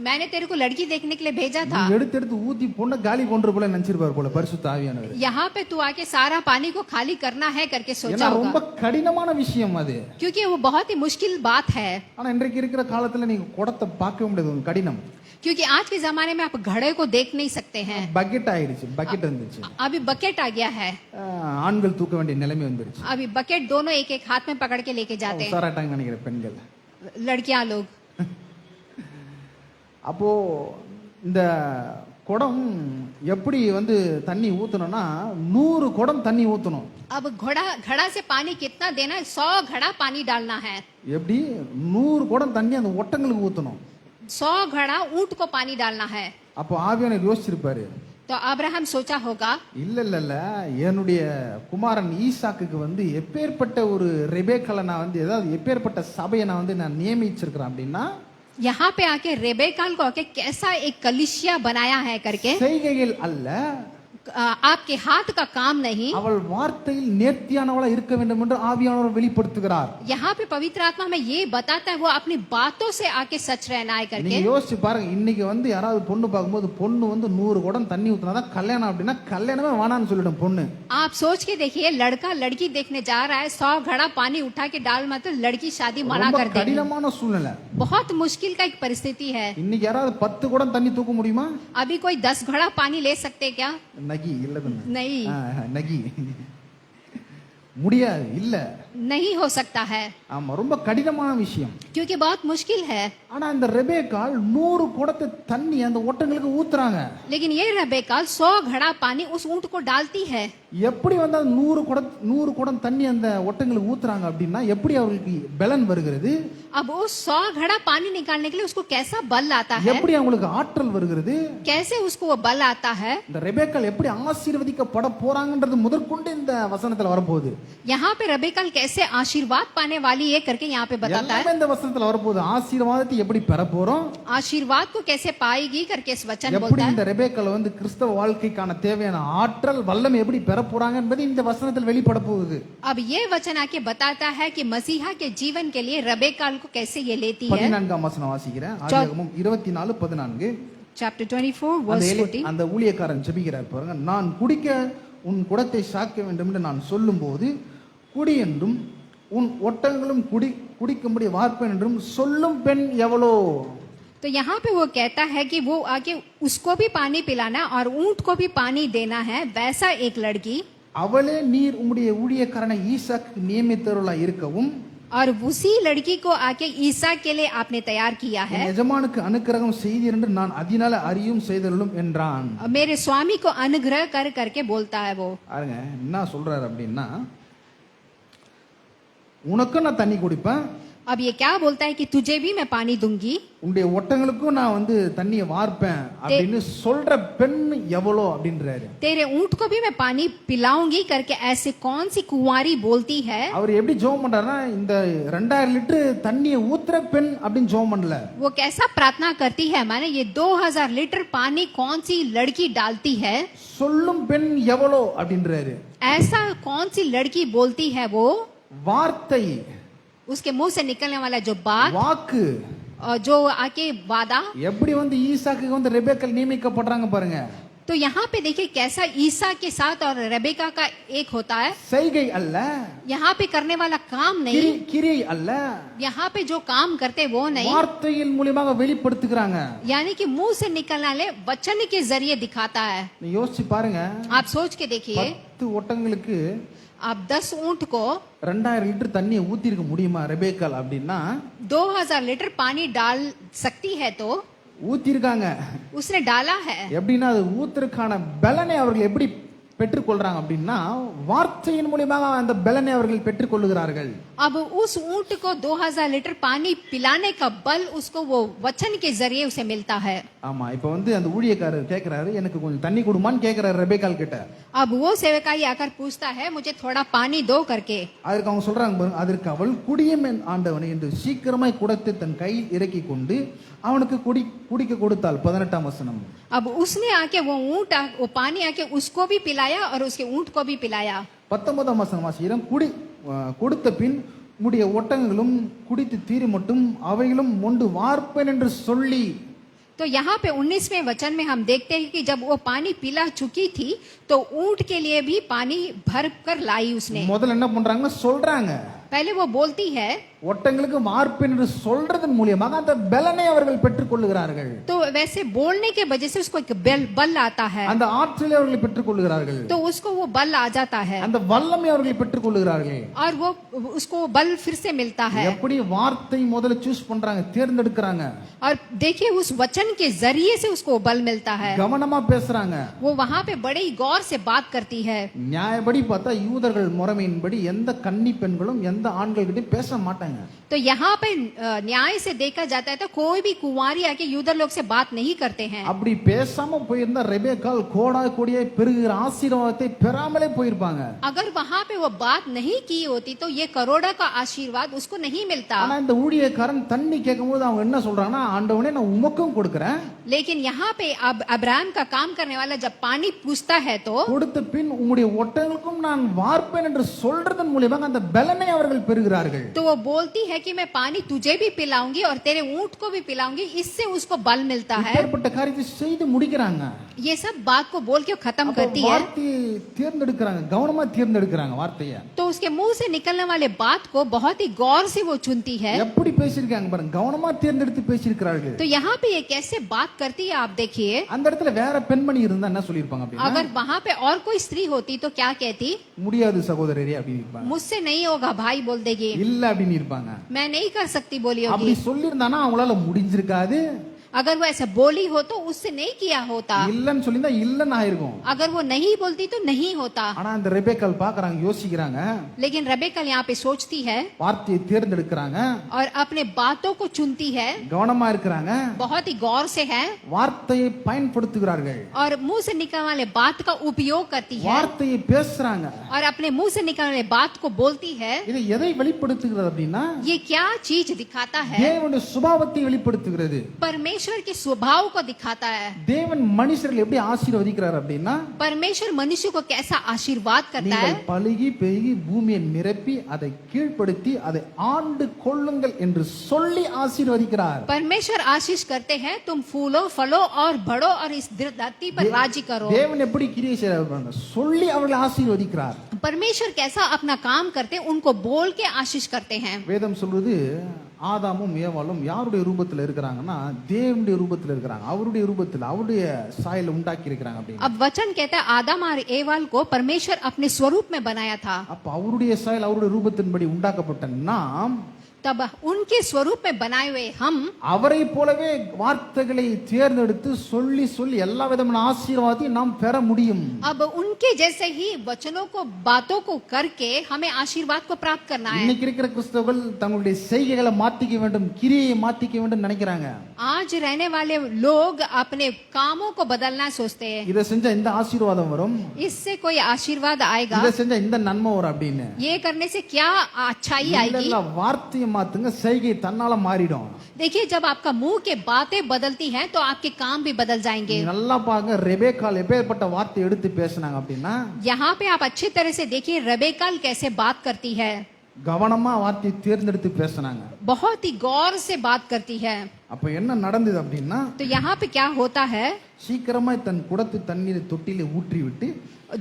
मैंने तेरे को लड़की देखने के लिए भेजा था, எடுத்து எடுத்து ஊத்தி பொண்ணை காலி கொண்டு போல நினைச்சிருப்பாரு போல பரிசுத்த ஆவியானவர். यहाँ पे तू आके सारा पानी को खाली करना है करके सोचा ஏன்னா ரொம்ப होगा, கடினமான விஷயம் அது. क्योंकि वो बहुत ही मुश्किल बात है। ஆனா இன்றைக்கு இருக்கிற காலத்துல நீங்க குடத்தை பார்க்கவே முடியாது, உங்க கடினம். क्योंकि आज के जमाने में आप घड़े को देख नहीं सकते हैं। பக்கெட் ஆயிடுச்சு, பக்கெட் வந்துச்சு. अभी बकेट आ गया है। ஆண்கள் தூக்க வேண்டிய நிலைமை வந்துருச்சு. अभी बकेट दोनों एक एक हाथ में पकड़ के लेके जाते हैं சாராட்டாங்க நினைக்கிற பெண்கள். लड़कियां लोग। அப்போ இந்த குடம் எப்படி வந்து தண்ணி ஊத்தணும்னா 100 குடம் தண்ணி ஊத்தணும். अब घड़ा से पानी कितना देना है? 100 घड़ा पानी डालना है। எப்படி 100 குடம் தண்ணி அந்த ஒட்டங்களுக்கு ஊத்தணும். 100 घड़ा ऊंट को पानी डालना है। அப்போ ஆவியானவர் யோசிச்சிருப்பாரு, तो अब्राहम सोचा होगा, இல்ல இல்ல இல்ல என்னுடைய குமாரன் ஈசாக்குக்கு வந்து எப்பேற்பட்ட ஒரு ரெபேக்கால நான் வந்து ஏதாவது எப்பேற்பட்ட சபையை நான் வந்து நான் நியமிச்சிருக்கிறேன் அப்படின்னா, यहाँ पे आके रेबेकाल को आके कैसा एक कलिसिया बनाया है करके, செய்கைகள் அல்ல, आपके हाथ का काम नहीं, அவள் வார்த்தையில் நேர்த்தியானவளா இருக்க வேண்டும் என்று ஆவியானவர் வெளிப்படுத்துகிறார். यहाँ पे पवित्र आत्मा में ये बताता है वो अपनी बातों से आके सच रहना है करके। நீங்க யோசிச்சு பாருங்க, இன்னைக்கு வந்து யாராவது பொண்ணு பார்க்கும்போது பொண்ணு வந்து 100 குடம் தண்ணி ஊத்துனாதான் கல்யாணம் அப்படின்னா கல்யாணமே வேணான்னு சொல்லிடும் பொண்ணு. आप सोच के देखिए, लड़का लड़की देखने जा रहा है, 100 घड़ा पानी उठा के डाल मत, लड़की शादी मना ரொம்ப कर देगी। கடினமான சூழ்நிலை. बहुत मुश्किल का एक परिस्थिति है। இன்னைக்கு யாராவது 10 குடம் தண்ணி தூக்க முடியுமா? अभी कोई 10 घड़ा पानी ले सकते क्या? நகி இல்லதுன்னு नहीं, நகி முடியாது, இல்ல नहीं हो सकता है, ஆமா, ரொம்ப கடினமான விஷயம். क्योंकि बहुत मुश्किल है। ஆனா இந்த ரெபேக்காள் 100 குடத்தை தண்ணி அந்த ஒட்டங்களுக்கு ஊத்துறாங்க. लेकिन ये रेबेकाल 100 घड़ा पानी उस ऊंट को डालती है। எப்படி வந்து 100 குடம் தண்ணி அந்த ஒட்டங்களுக்கு ஊத்துறாங்க அப்படின்னா எப்படி அவங்களுக்கு பலன் வருகிறது? अब उस 100 घड़ा पानी निकालने के लिए उसको कैसा बल आता है? எப்படி அவங்களுக்கு ஆற்றல் வருகிறது? कैसे उसको वो बल आता है? இந்த ரெபேக்காள் எப்படி ஆசீர்வதிக்கப்பட போறாங்கன்றது முதற்கொண்டு இந்த வசனத்துல வரப்போகுது. यहाँ पे रेबेकाल कैसे आशीर्वाद पाने वाली है करके यहाँ पे बताता है। எல்லாமே இந்த வசனத்துல வரப்போகுது. ஆசீர்வாதத்தை எப்படி பெற போறோம், आशीर्वाद को कैसे पाएगी करके इस वचन எப்படி बोलता है। இந்த ரெபேக்காள் வந்து கிறிஸ்தவ வாழ்க்கைக்கான தேவையான ஆற்றல் வல்லமை எப்படி பெற போறாங்க என்பது இந்த வசனத்தில் வெளிப்பட போகுது. अब ये वचन आके बताता है कि मसीहा के जीवन के लिए रेबेकाल को कैसे ये लेती है। 14ஆம் வசனம் வாசிக்கிறேன். ஆதியாகமம் 24:14. Chapter 24 verse 14. அந்த ஊழியக்காரன் ஜெபிக்கிறார் பாருங்க. நான் குடிக்க உன் குடத்தை சாக்க வேண்டும் என்று நான் சொல்லும்போது குடி என்றும் உன் ஒட்டங்களும் குடிக்கும்படி வார்ப்பேன் என்றும் சொல்லும் பெண் எவளோ? तो यहाँ पे वो कहता है कि वो आके उसको भी पानी पिलाना और ऊंट को भी पानी देना है, वैसा एक लड़की, அவளே நீர் உம்முடைய ஊழியக்காரனை ஈசாக்கு நியமித்தவர்களா இருக்கவும் और उसी लड़की को आके ईसा के लिए आपने तैयार किया है, என் எஜமானுக்கு அனுக்கிரகம் செய்தீர் என்று நான் அதனால அறியும் செய்தலும் என்றான். मेरे स्वामी को अनुग्रह कर करके बोलता है वो। பாருங்க என்ன சொல்றாரு அப்படின்னா, உனக்கும் நான் தண்ணி குடிப்பேன், अब ये क्या बोलता है कि तुझे भी मैं पानी दूंगी, உன்னுடைய ஒட்டங்களுக்கும் நான் வந்து தண்ணியை வார்ப்பேன் அப்படின்னு சொல்ற பெண் எவ்வளோ அப்படின்றாரு. तेरे ऊंट को भी मैं पानी पिलाऊंगी करके ऐसे कौन सी कुंवारी बोलती है। அவர் எப்படி ஜெபம் பண்றாருன்னா, இந்த 2000 லிட்டர் தண்ணியை ஊத்துற பெண் அப்படின்னு ஜெபம் பண்ணல. वो कैसा प्रार्थना करती है, माने ये 2000 लीटर पानी कौन सी लड़की डालती है, சொல்லும் பெண் எவ்வளோ அப்படின்றாரு. ऐसा कौन सी लड़की बोलती है वो, வார்த்தை, उसके मुंह से निकलने वाला जो बात வாக்கு, और जो आके वादा। எப்படி வந்து ஈசாக்கு வந்து ரெபேக்காள் நியமிக்கப்படுறாங்க பாருங்க. तो यहाँ पे देखिए कैसा ईसा के साथ और रेबेका का एक होता है। செய்கை அல்ல, यहाँ पे करने वाला काम नहीं, கிரியை அல்ல, यहाँ पे जो काम करते वो नहीं, வார்த்தையின் மூலமாக வெளிப்படுத்துகிறாங்க. यानी कि मुंह से निकलने वाले वचन के जरिए दिखाता है। நீ யோசிச்சு பாருங்க, आप सोच के देखिए, 10 ஒட்டங்களுக்கு आप 10 ऊंट को 2000 லிட்டர் தண்ணியை ஊத்திருக்க முடியுமா ரெபேக்காள் அப்படின்னா, 2000 लीटर पानी डाल सकती है तो ஊத்திருக்காங்க. उसने डाला है। எப்படின்னா அது ஊத்திற்கான பலனை அவர்கள் எப்படி பெற்றுக்கொள்றாங்க அப்படின்னா வார்த்தையின் மூலமாக அந்த பலனை அவர்கள் பெற்றுக்கொள்ளுகிறார்கள். अब उस ऊंट को 2000 लीटर पानी पिलाने का बल उसको वो वचन के जरिए उसे मिलता है। ஆமா, இப்ப வந்து அந்த ஊழியக்காரர் கேக்குறாரு, எனக்கு கொஞ்சம் தண்ணி கொடுமான்னு கேக்குறாரு ரெபேக்கால் கிட்ட. अब वो सेवकाई आकर पूछता है, मुझे थोड़ा पानी दो करके। அதற்கு அவங்க சொல்றாங்க பாருங்க, அதற்கு அவள் குடியும் என் ஆண்டவனே என்று சீக்கிரமாய் குடத்தை தன் கையில் இறக்கி கொண்டு அவனுக்கு குடிக்க கொடுத்தாள். 18ஆம் வசனம். अब उसने आके वो पानी आके उसको भी पिलाया और उसके ऊंट को भी पिलाया। 19ஆம் வசனம் வாசிக்கிறோம். கொடுத்த பின் உம்முடைய ஒட்டகங்களும் குடித்து தீரு மட்டும் அவைகளும் மொண்டு வார்ப்பேன் என்று சொல்லி. तो यहाँ पे 19वें वचन में हम देखते हैं कि जब वो पानी पिला चुकी थी तो ऊंट के लिए भी पानी भर कर लाई उसने। முதல்ல என்ன பண்றாங்கன்னா சொல்றாங்க, पहले वो बोलती है, ஒட்டங்களுக்கு வார்ப்பேன் என்று சொல்றதன் மூலமாக அந்த பலனை அவர்கள் பெற்றுக்கொள்ளுகிறார்கள். तो वैसे बोलने के वजह से उसको एक बल आता है, அந்த ஆற்றலை அவர்கள் பெற்றுக்கொள்ளுகிறார்கள். तो उसको वो बल आ जाता है அந்த வல்லமை அவர்கள் பெற்றுக்கொள்ளுகிறார்கள். और वो उसको बल फिर से मिलता है। எப்படி வார்த்தை முதல்ல சூஸ் பண்றாங்க, தேர்ந்தெடுக்கிறாங்க. और देखिए उस वचन के जरिए से उसको बल मिलता है। கவனமா பேசுறாங்க. वो वहाँ पे बड़े ही गौर से बात करती है। நியாயப்படி பார்த்தா யூதர்கள் முறைமையின்படி எந்த கன்னி பெண்களும் எந்த ஆண்கள் கிட்ட பேச மாட்டாங்க. तो यहाँ पे न्याय से देखा जाता है तो कोई भी कुंवारी आके यूदर लोग से बात नहीं करते हैं। அப்படி பேசாம போயிருந்தா ரெபேக்கால் கோடா கோடியே பெருகிற ஆசீர்வாதத்தை பெறாமலே போயிருப்பாங்க. अगर वहाँ पे वो बात नहीं की होती तो ये करोड़ा का आशीर्वाद उसको नहीं मिलता। ஆனா இந்த ஊழியக்காரன் தண்ணி கேட்கும்போது அவங்க என்ன சொல்றாங்கன்னா, ஆண்டவனே நான் உமக்கும் கொடுக்கிறேன். लेकिन यहाँ पे अब अब्राहम का काम करने वाला जब पानी पूछता है तो கொடுத்த பின் உம்முடைய ஒட்டகங்களுக்கும் நான் வார்ப்பேன் என்று சொல்றதன் மூலமாக அந்த பலனை அவர்கள் பெறுகிறார்கள். तो वो बोलती है कि मैं पानी तुझे भी पिलाऊंगी और तेरे ऊंट को भी पिलाऊंगी, इससे उसको बल मिलता है। இப்பேற்பட்ட காரியத்தை செய்து முடிக்கிறாங்க. ये सब बात को बोल के खत्म करती है। வார்த்தையை தேர்ந்தெடுக்கிறாங்க, கவனமா தேர்ந்தெடுக்கிறாங்க வார்த்தையை. तो उसके मुंह से निकलने वाले बात को बहुत ही गौर से वो चुनती है। எப்படி பேசிருக்காங்க பாருங்க, கவனமா தேர்ந்தெடுத்து பேசியிருக்கிறார்கள். तो यहाँ पे ये कैसे बात करती है आप देखिए। அந்த இடத்துல வேற பெண்மணி இருந்தா என்ன சொல்லிருப்பாங்க அப்படின்னா, अगर वहाँ पे और कोई स्त्री होती तो क्या कहती, முடியாது சகோதரரே அப்படின்னு இருப்பாங்க. मुझसे नहीं होगा भाई बोल देगी, இல்ல அப்படின்னு இருப்பாங்க. मैं नहीं कर सकती बोली அப்படி होगी। சொல்லிருந்தானா அவங்களால முடிஞ்சிருக்காது. अगर वो ऐसा बोली हो तो उससे नहीं किया होता, இல்லன்னு சொல்லிருந்தா இல்லன்னு ஆயிருக்கும். अगर वो नहीं बोलती तो नहीं होता। ஆனா அந்த ரெபேக்கால் பாக்குறாங்க, யோசிக்கிறாங்க, लेकिन रेबेका यहाँ पे सोचती है வார்த்தையை தேர்ந்தெடுக்கிறாங்க, और अपने बातों को चुनती है, கவனமா இருக்கிறாங்க, बहुत ही गौर से है வார்த்தையை பயன்படுத்துகிறார்கள், और मुंह से निकलने वाले बात का उपयोग करती है வார்த்தையை பேசுறாங்க. और अपने मुंह से निकलने वाले बात को बोलती है। இது எதை வெளிப்படுத்துகிறது அப்படின்னா, ये क्या चीज दिखाता है, தேவனுடைய சுபாவத்தை வெளிப்படுத்துகிறது. परमेश्वर के स्वभाव को दिखाता है। தேவன் மனுஷர்கள் எப்படி ஆசீர்வதிக்கிறார் அப்படின்னா, परमेश्वर मनुष्य को कैसा आशीर्वाद करता है, நீங்கள் பலுகி பெருகி பூமியை நிரப்பி அதை கீழ்ப்படுத்தி அதை ஆண்டு கொள்ளுங்கள் என்று சொல்லி ஆசீர்வதிக்கிறார். परमेश्वर आशीष करते हैं, तुम फूलो फलो और बढ़ो और इस धरती पर राज्य करो। தேவன் எப்படி கிரியை செய்யறார் சொல்லி அவர்களை ஆசீர்வதிக்கிறார். परमेश्वर कैसा अपना काम करते हैं, उनको बोल के आशीष करते हैं। வேதம் சொல்றது ஆதாமும் ஏவாளும் யாருடைய ரூபத்துல இருக்கிறாங்கன்னா, தேவனுடைய ரூபத்துல இருக்கிறாங்க. அவருடைய ரூபத்துல அவருடைய சாயல உண்டாக்கி இருக்கிறாங்க அப்படின்னு. अब वचन कहता है आदम और एवाल को परमेश्वर अपने स्वरूप में बनाया था। அப்ப அவருடைய சாயல் அவருடைய ரூபத்தின்படி உண்டாக்கப்பட்ட நாம் तब उनके स्वरूप में बनाए हुए हम அவரை போலவே வார்த்தைகளை தேர்ந்தெடுத்து சொல்லி சொல்லி எல்லா விதமான ஆசீர்வாதத்தையும் நாம் பெற முடியும். अब उनके जैसे ही वचनों को बातों को करके हमें आशीर्वाद को प्राप्त करना है। இன்னைக்கு இருக்கிற கிறிஸ்தவர்கள் தங்களுடைய செய்கைகளை மாத்திக்க வேண்டும், கிரியையை மாத்திக்க வேண்டும் நினைக்கிறாங்க. आज रहने वाले लोग अपने कामों को बदलना सोचते हैं, இதை செஞ்சா இந்த ஆசீர்வாதம் வரும், इससे कोई आशीर्वाद आएगा, இதை செஞ்சா இந்த நன்மை வரும் அப்படின்னு. ये करने से क्या अच्छाई आएगी। இல்ல, வார்த்தையை மாத்துங்க, செய்கை தன்னால மாறிடும். देखिए जब आपका मुंह के बातें बदलती हैं तो आपके काम भी बदल जाएंगे। நீங்க நல்லா பாருங்க, ரெபேக்கால் எப்பேற்பட்ட வார்த்தை எடுத்து பேசினாங்க அப்படின்னா, यहाँ पे आप अच्छी तरह से देखिए रेबेकाल कैसे बात करती है, கவனமா வார்த்தையை தேர்ந்தெடுத்து பேசினாங்க. बहुत ही गौर से बात करती है। அப்ப என்ன நடந்தது அப்படின்னா, तो यहाँ पे क्या होता है, சீக்கிரமா தன் குடத்து தண்ணீரை தொட்டிலே ஊற்றி விட்டு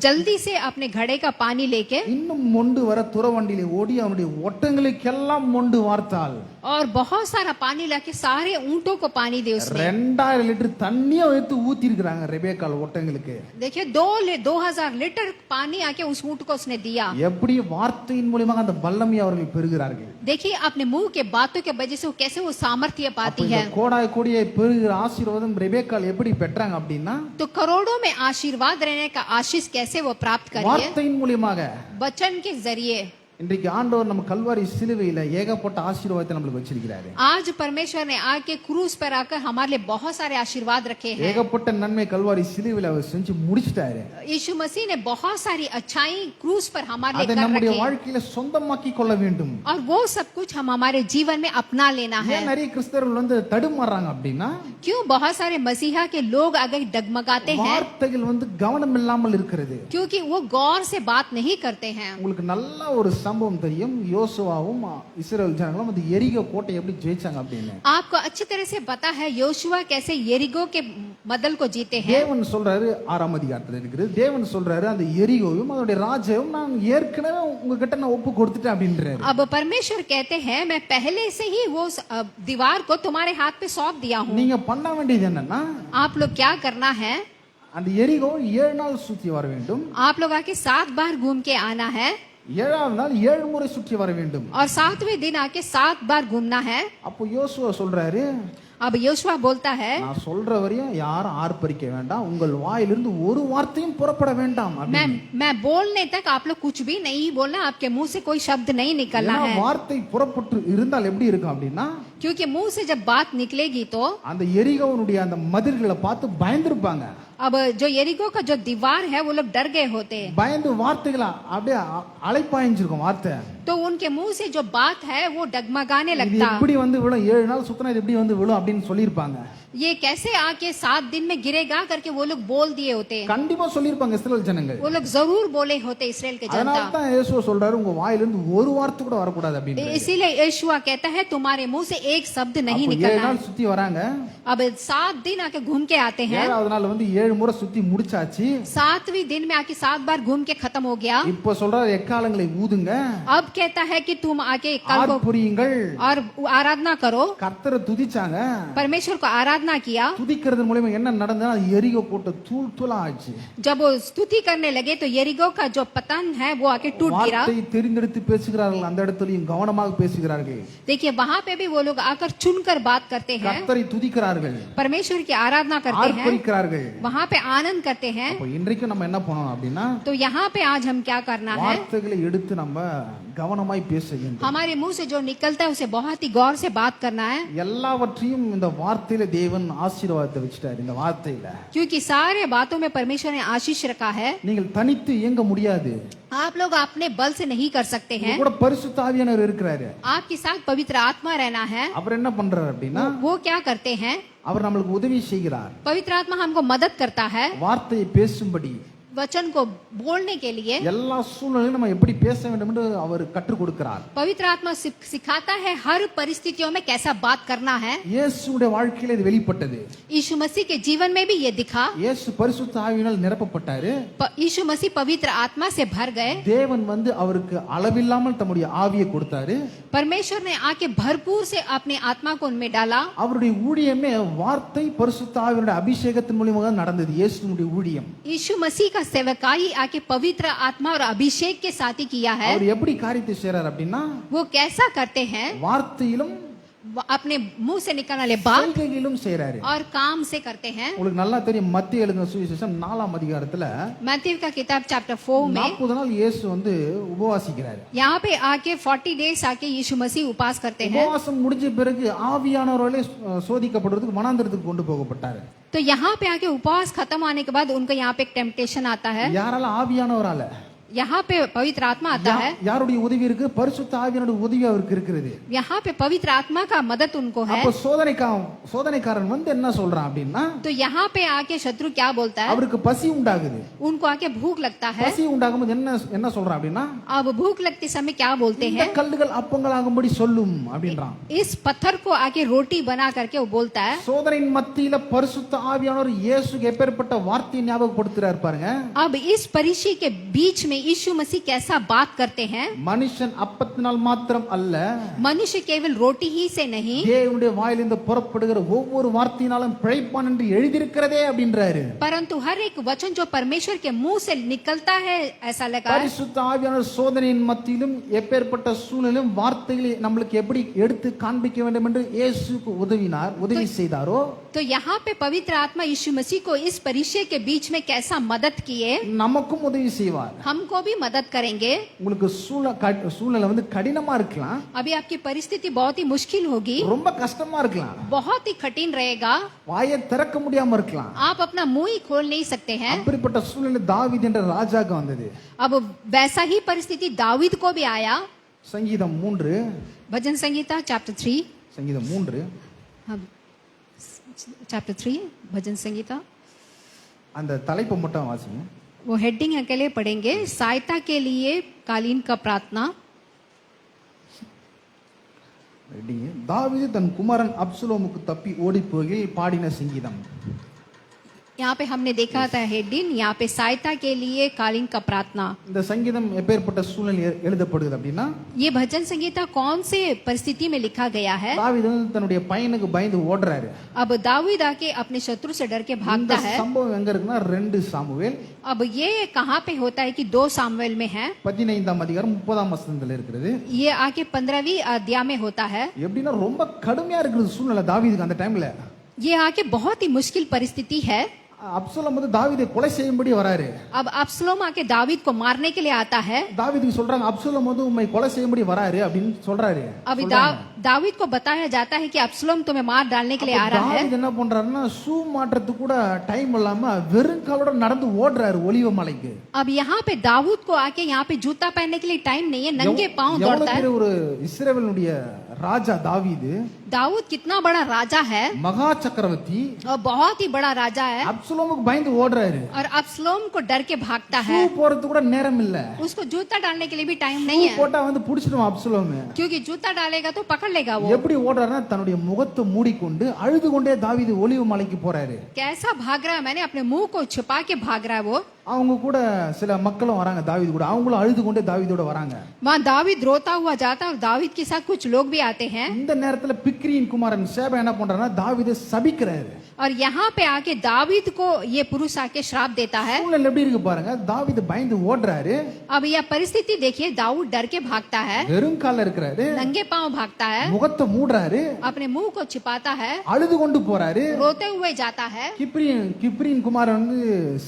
जल्दी से अपने घड़े का पानी लेके இன்னும் மொண்டு வர துறவண்டியிலே ஓடி அவனுடைய ஒட்டங்களுக்கெல்லாம் மொண்டு வார்த்தாள். और बहुत सारा पानी लाके सारे ऊंटों को पानी दे उसने। 2000 லிட்டர் தண்ணியை எடுத்து ஊத்தி இருக்காங்க ரெபேக்கால் ஒட்டங்களுக்கு. देखिए 2000 लीटर पानी आके उस ऊंट को उसने दिया। எப்படி வார்த்தையின் மூலமாக அந்த வல்லமையை அவர்கள் பெறுகிறார்கள். देखिए अपने मुंह के बातों के वजह से वो कैसे वो सामर्थ्य पाती அப்ப है। है। கோடாய் கோடியை பெறுகிற ஆசீர்வாதம் ரெபேக்காள் எப்படி பெற்றாங்க அப்படின்னா तो करोड़ों में आशीर्वाद रहने का आशीष कैसे वो प्राप्त करिए? வார்த்தையின் மூலமாக। वचन के जरिए। இன்றைக்கு ஆண்டவர் நம்ம கல்வாரி சிலுவையில ஏகப்பட்ட ஆசீர்வாதத்தை நம்மளுக்கு வச்சிருக்கிறாரு। आज परमेश्वर ने आके क्रूस पर आकर हमारे लिए बहुत सारे आशीर्वाद रखे हैं। ஏகப்பட்ட நன்மை கல்வாரி சிலுவையில அவர் செஞ்சு முடிச்சிட்டாரு। यीशु मसीह ने बहुत सारी अच्छाई क्रूस पर हमारे लिए அதை कर நம்முடைய रखे हैं வாழ்க்கையில சொந்தமாக்கி கொள்ள வேண்டும்। और वो सब कुछ हम हमारे जीवन में अपना लेना है। ஏன் நிறைய கிறிஸ்தவர்கள் வந்து தடுமாறாங்க அப்படின்னா क्यों बहुत सारे मसीहा के लोग अगर डगमगाते हैं? வார்த்தைகள் வந்து கவனம் இல்லாமல் இருக்கிறது। क्योंकि वो गौर से बात नहीं करते हैं। உங்களுக்கு நல்ல ஒரு சம்பவம் தெரியும், யோசுவாவும் இஸ்ரவேல் ஜனங்களும் அந்த எரிகோ கோட்டை எப்படி ஜெயிச்சாங்க அப்படின்னு। आपको अच्छी तरह से पता है योशुआ कैसे यरीगो के मदल को जीते हैं। தேவன் சொல்றாரு 6ஆம் அதிகாரத்துல இருக்குது, தேவன் சொல்றாரு அந்த எரிகோவும் அதோட ராஜ்யமும் நான் ஏற்கனவே உங்ககிட்ட நான் ஒப்பு கொடுத்துட்டேன் அப்படின்றாரு। अब परमेश्वर कहते हैं मैं पहले से ही वो दीवार को तुम्हारे हाथ पे सौंप दिया हूँ। நீங்க பண்ண வேண்டியது என்னன்னா आप लोग क्या करना है? அந்த எரிகோ 7 நாள் சுற்றி வர வேண்டும்। आप लोग आके 7 बार घूम के आना है 7ஆம் நாள் 7 முறை சுற்றி வர வேண்டும்। और 7वें दिन आके 7 बार घूमना है। அப்போ யோசுவா சொல்றாரு अब योशुआ बोलता है நான் சொல்ற வரையும் யாரும் ஆர்ப்பரிக்க வேண்டாம், உங்கள் வாயிலிருந்து ஒரு வார்த்தையும் புறப்பட வேண்டாம் அப்படின்னு। मैं बोलने तक आप लोग कुछ भी नहीं बोलना, आपके मुंह से कोई शब्द नहीं निकलना ஏன்னா है। வார்த்தை புறப்பட்டு இருந்தால் எப்படி இருக்கும் அப்படின்னா क्योंकि मुंह से जब बात निकलेगी तो அந்த எரிகோனுடைய அந்த மதில்களை பார்த்து பயந்துருப்பாங்க। अब जो यरीको का जो दीवार है वो लोग डर गए होते हैं। பயந்து வார்த்தைகளை அப்படியே அலைப்பாய்ஞ்சிருக்கும் வார்த்தை। तो उनके मुंह से जो बात है वो डगमगाने இது लगता। எப்படி வந்து விழும், 7 நாள் சுத்தினா இது எப்படி வந்து விழும் அப்படின்னு சொல்லியிருப்பாங்க। ये कैसे आके 7 दिन में गिरेगा करके वो लोग बोल दिए होते। கண்டிப்பா சொல்லியிருப்பாங்க இஸ்ரவேல் ஜனங்கள்। वो लोग जरूर बोले होते इस्राएल के அதனால जनता। தான் இயேசு சொல்றாரு உங்க வாயிலிருந்து ஒரு வார்த்தை கூட வரக்கூடாது அப்படின்னு। इसीलिए यीशुआ कहता है तुम्हारे मुंह से एक शब्द नहीं 7 निकलना। நாள் சுத்தி வராங்க, अब 7 दिन आके घूम के आते हैं। 7வது நாள் வந்து 7 முறை சுத்தி முடிச்சாச்சு। 7वें दिन में आके 7 बार घूम के खत्म हो गया। இப்போ சொல்றாரு எக்காலங்களை ஊதுங்க, अब कहता है कि तुम आके कल को ஆர்ப்பரியுங்கள், और आराधना करो। கர்த்தரை துதிச்சாங்க। परमेश्वर को आराधना किया। துதிக்கிறது மூலமா என்ன நடந்தா எரிகோ கோட்டை தூள் தூளா ஆச்சு। जब वो स्तुति करने लगे तो यरीगो का जो पतन है वो आके टूट गिरा। வார்த்தை தெரிந்தெடுத்து பேசுகிறார்கள், அந்த இடத்துலயும் கவனமாக பேசுகிறார்கள்। देखिए वहां पे भी वो लोग आकर चुनकर बात करते हैं, கர்த்தரை துதிக்கிறார்கள், परमेश्वर की आराधना करते हैं, ஆர்ப்பரிக்கிறார்கள்। वहां पे आनंद करते हैं। அப்ப இன்றைக்கு நம்ம என்ன பண்ணணும் அப்படின்னா तो यहाँ पे आज हम क्या करना है? வார்த்தைகளை எடுத்து நம்ம கவனமாய் பேச வேண்டும்। हमारे मुंह से जो निकलता है उसे बहुत ही गौर से बात करना है। எல்லாவற்றையும் இந்த வார்த்தையில தேவன் ஆசீர்வாதத்தை வச்சிட்டாரு இந்த வார்த்தையில। क्योंकि सारे बातों में परमेश्वर ने आशीष रखा है। நீங்கள் தனித்து இயங்க முடியாது, आप लोग अपने बल से नहीं कर सकते हैं। கூட பரிசுத்த ஆவியானவர் இருக்கிறாரு। आपके साथ पवित्र आत्मा रहना है। அவர் என்ன பண்றாரு அப்படின்னா वो क्या करते हैं? அவர் நம்மளுக்கு உதவி செய்கிறார், पवित्र आत्मा हमको मदद करता है வார்த்தையை பேசும்படி। वचन को बोलने के लिए। எல்லா சூழ்நிலையும் நம்ம எப்படி பேச வேண்டும் என்று அவர் கற்றுக் கொடுக்கிறார்। पवित्र आत्मा सिखाता है हर परिस्थितियों में कैसा बात करना है। இயேசுவுடைய வாழ்க்கையில இது வெளிப்பட்டது। यीशु मसीह के जीवन में भी ये दिखा। இயேசு பரிசுத்த ஆவியினால் நிரப்பப்பட்டாரு। यीशु मसीह पवित्र आत्मा से भर गए। தேவன் வந்து அவருக்கு அளவில்லாமல் தம்முடைய ஆவியை கொடுத்தாரு। परमेश्वर ने आके भरपूर से अपने आत्मा को उनमें डाला। அவருடைய ஊழியமே வார்த்தை பரிசுத்த ஆவியினுடைய அபிஷேகத்தின் மூலமாக நடந்தது। இயேசுவுடைய ஊழியம், यीशु मसीह का सेवकाई आके पवित्र आत्मा और अभिषेक के साथ ही किया है। அவர் எப்படி காரியத்தை செய்றார் அப்படின்னா वो कैसा करते हैं? வார்த்தையிலும் अपने मुंह से निकलने वाले बात செய்கையிலும் செய்றாரு। और काम से करते हैं। உங்களுக்கு நல்லா தெரியும், மத்திய எழுதின சுவிசேஷம் 4ஆம் அதிகாரத்துல मैथ्यू का किताब चैप्टर 4 में 40 நாள் இயேசு வந்து உபவாசிக்கிறாரு। यहाँ पे आके 40 डेज आके यीशु मसीह उपास करते हैं। உபவாசம் முடிஞ்ச பிறகு ஆவியானவராலே சோதிக்கப்படுறதுக்கு வனாந்தரத்துக்கு கொண்டு போகப்பட்டாரு। तो यहाँ पे आके उपवास खत्म होने के बाद उनको यहाँ पे एक टेम्पटेशन आता है। யாரால? ஆவியானவரால। यहाँ पे पवित्र आत्मा आता है। யாருடைய உதவி இருக்கு? பரிசுத்த ஆவியானவருடைய உதவி அவருக்கு இருக்கிறது। यहाँ पे पवित्र आत्मा का मदद उनको है। அப்ப சோதனைக்காரன் வந்து என்ன சொல்றான் அப்படின்னா तो यहाँ पे आके शत्रु क्या बोलता है? அவருக்கு பசி உண்டாகுது। उनको आके भूख लगता है। பசி உண்டாகும்போது என்ன சொல்றான் அப்படின்னா अब भूख लगते समय क्या बोलते இந்த हैं? கல்லுகள் அப்பங்களாகும்படி சொல்லும் அப்படின்றான்। इस पत्थर को आके रोटी बना करके वो बोलता है। சோதனையின் மத்தியில பரிசுத்த ஆவியானவர் இயேசுக்கு எப்பேற்பட்ட வார்த்தையை ஞாபகப்படுத்துறாரு பாருங்க। अब इस परीक्षा के बीच में यीशु मसीह कैसा बात करते हैं। மனுஷன் அப்பத்தினால் மாத்திரம் அல்ல, मनुष्य केवल रोटी ही से नहीं, தேவனுடைய வாயிலிருந்து புறப்படுகிற ஒவ்வொரு வார்த்தையினாலும் பிழைப்பான் என்று எழுதியிருக்கிறதே அப்படின்றாரு. परंतु हर एक वचन जो परमेश्वर के मुंह से निकलता है ऐसा लगा। பரிசுத்த ஆவியானவர் சோதனையின் மத்தியிலும் எப்பேற்பட்ட சூழலிலும் வார்த்தைகளை நம்மளுக்கு எப்படி எடுத்து காண்பிக்க வேண்டும் என்று இயேசுக்கு உதவி செய்தாரோ, तो यहाँ पे पवित्र आत्मा यीशु मसीह को इस परिचय के बीच में कैसा मदद किए, நமக்கும் உதவி செய்வார். हमको भी मदद करेंगे। உங்களுக்கு சூழ்நிலை வந்து கடினமா இருக்கலாம், अभी आपकी परिस्थिति बहुत ही मुश्किल होगी, ரொம்ப கஷ்டமா இருக்கலாம், बहुत ही कठिन रहेगा, வாயை திறக்க முடியாம இருக்கலாம். आप अपना मुंह ही खोल नहीं सकते हैं। அப்படிப்பட்ட சூழ்நிலை தாவீது என்ற ராஜாக்கு வந்தது. अब वैसा ही परिस्थिति दाऊद को भी आया। சங்கீதம் 3, भजन संगीता चैप्टर 3, சங்கீதம் 3 चैप्टर 3 भजन संगीता, அந்த தலைப்பை மட்டும் வாசிங்க. वो हेडिंग अकेले पढ़ेंगे, सहायता के लिए कालीन का प्रार्थना। தாவீது தன் குமாரன் அப்சலோமுக்கு தப்பி ஓடி போகி பாடின சங்கீதம். यहाँ पे हमने देखा था हेडिंग, यहाँ पे सहायता के लिए कालीन का प्रार्थना। இந்த சங்கீதம் எப்பேற்பட்ட சூழ்நிலை எழுதப்படுது அப்படின்னா, ये भजन संगीता कौन से परिस्थिति में लिखा गया है। தாவீது தன்னுடைய பையனுக்கு பயந்து ஓடுறாரு. अब दाऊद आके अपने शत्रु से डर के இந்த भागता है। சம்பவம் எங்க இருக்குன்னா 2 சாமுவேல் अब ये कहाँ पे होता है कि 2 सामुएल में है। 15ஆம் அதிகாரம் 30ஆம் வசனத்துல இருக்குது. ये आके 15वीं अध्याय में होता है। எப்படின்னா ரொம்ப கடுமையா இருக்குது சூழ்நிலை தாவீதுக்கு அந்த டைம்ல. ये आके बहुत ही मुश्किल परिस्थिति है। அப்சலோம் வந்து தாவீதை கொலை செய்யும்படி வராரு. अब अब्सलोम आके दाऊद को मारने के लिए आता है। தாவீதுக்கு சொல்றாங்க அப்சலோம் வந்து உம்மை கொலை செய்யும்படி வராரு அப்படின்னு சொல்றாரு. अभी दाऊद को बताया जाता है कि अब्सलोम तुम्हें मार डालने के लिए आ रहा है। தாவீது என்ன பண்றாருன்னா ஷூ மாற்றத்துக்கு கூட டைம் இல்லாம வெறும் காலோட நடந்து ஓடுறாரு ஒலிவ மலைக்கு. अब यहाँ पे दाऊद को आके यहाँ पे जूता पहनने के लिए टाइम नहीं है, नंगे पांव दौड़ता है। ஒரு இஸ்ரவேலுடைய ராஜா தாவீது, दाऊद कितना बड़ा राजा है மகா சக்கரவர்த்தி, और बहुत ही बड़ा राजा है, அப்சலோமுக்கு பயந்து ஓடுறாரு. और अब्सलोम को डर के भागता ஷூ है। போறது கூட நேரம் இல்ல. उसको जूता डालने के लिए भी टाइम नहीं है, போட்டா வந்து புடிச்சிடுவான் அப்சலோம். क्योंकि जूता डालेगा तो पकड़ लेगा वो। எப்படி ஓடுறாருன்னா தன்னுடைய முகத்தை மூடிக்கொண்டு அழுது கொண்டே தாவீது ஒலிவ மலைக்கு போறாரு. कैसा भाग रहा है, मैंने अपने मुंह को छुपा के भाग रहा है वो। அவங்க கூட சில மக்களும் வராங்க தாவீது கூட, அவங்களும் அழுது கொண்டே தாவீதோட வராங்க. वहाँ दाऊद रोता हुआ जाता है और दाऊद के साथ कुछ लोग भी आते हैं। இந்த நேரத்துல பிக்ரியின் குமாரன் சேபா என்ன பண்றாருன்னா தாவீதை சபிக்கிறாரு. और यहाँ पे आके दाऊद को ये पुरुष आके श्राप देता है। சூழ்நிலை எப்படி இருக்கு பாருங்க, தாவீது பயந்து ஓடுறாரு. अब यह परिस्थिति देखिए, दाऊद डर के भागता है, வெறும் கால்ல இருக்கிறாரு, नंगे पांव भागता है, முகத்தை மூடுறாரு, अपने मुंह को छिपाता है, அழுது கொண்டு போறாரு. रोते हुए जाता है। கிப்ரியின் குமாரன் வந்து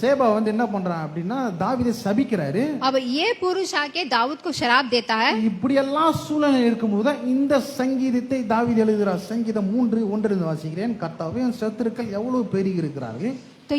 சேபா வந்து என்ன பண்றான் அப்படின்னா தாவீதை சபிக்கிறாரு. अब ये पुरुष आके दाऊद को शराब देता है। இப்படி எல்லாம் சூழ்நிலை இருக்கும்போது தான் இந்த சங்கீதத்தை தாவீது எழுதுகிறார். சங்கீதம் 3:1 வாசிக்கிறேன். கர்த்தாவே என் சத்துருக்கள் எவ்வளவு பெருகி இருக்கிறார்கள், तो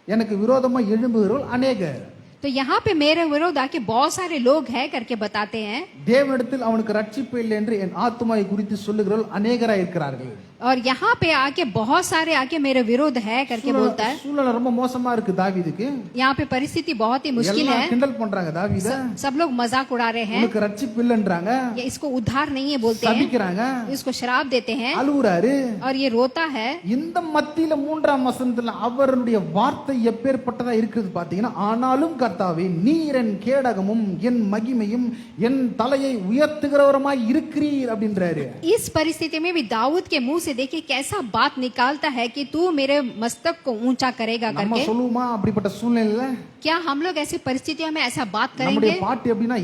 எனக்கு விரோதமா எழும்புகிறவர்கள் அநேகர். तो यहाँ पे मेरे विरोध आके बहुत सारे लोग हैं करके बताते हैं। தேவனிடத்தில் அவனுக்கு ரட்சிப்பு இல்லை என்று என் ஆத்துமாவை குறித்து சொல்லுகிறவர்கள் அநேகராய் இருக்கிறார்கள். और यहाँ पे आके बहुत सारे आके मेरे विरोध है करके बोलता है। சூழ்நிலை ரொம்ப மோசமா இருக்கு தாவீதுக்கு. यहाँ पे परिस्थिति बहुत ही मुश्किल है। கிண்டல் பண்றாங்க தாவீதை, सब लोग मजाक उड़ा रहे हैं, உனக்கு ரட்சிப்பு இல்லைன்றாங்க, ये इसको उद्धार नहीं है बोलते हैं, சபிக்கிறாங்க, इसको शराब देते हैं அழுகுறாரு. और ये रोता है। இந்த மத்தியில 3ஆம் வசனத்துல அவருடைய வார்த்தை எப்பேற்பட்டதா இருக்குது பாத்தீங்கன்னா, ஆனாலும் கர்த்தாவே நீர் என் கேடகமும் என் மகிமையும் என் தலையை உயர்த்துகிறவருமாய் இருக்கிறீர் அப்படின்றாரு. इस परिस्थिति में भी दाऊद के मुंह से देखिए कैसा बात निकालता है कि तू मेरे मस्तक को ऊंचा करेगा நம்ம करके। சொல்லுவோமா அப்படிப்பட்ட சூழ்நிலையில? क्या हम लोग ऐसी परिस्थितियों में ऐसा बात நம்முடைய करेंगे? பாட்டு எப்படின்னா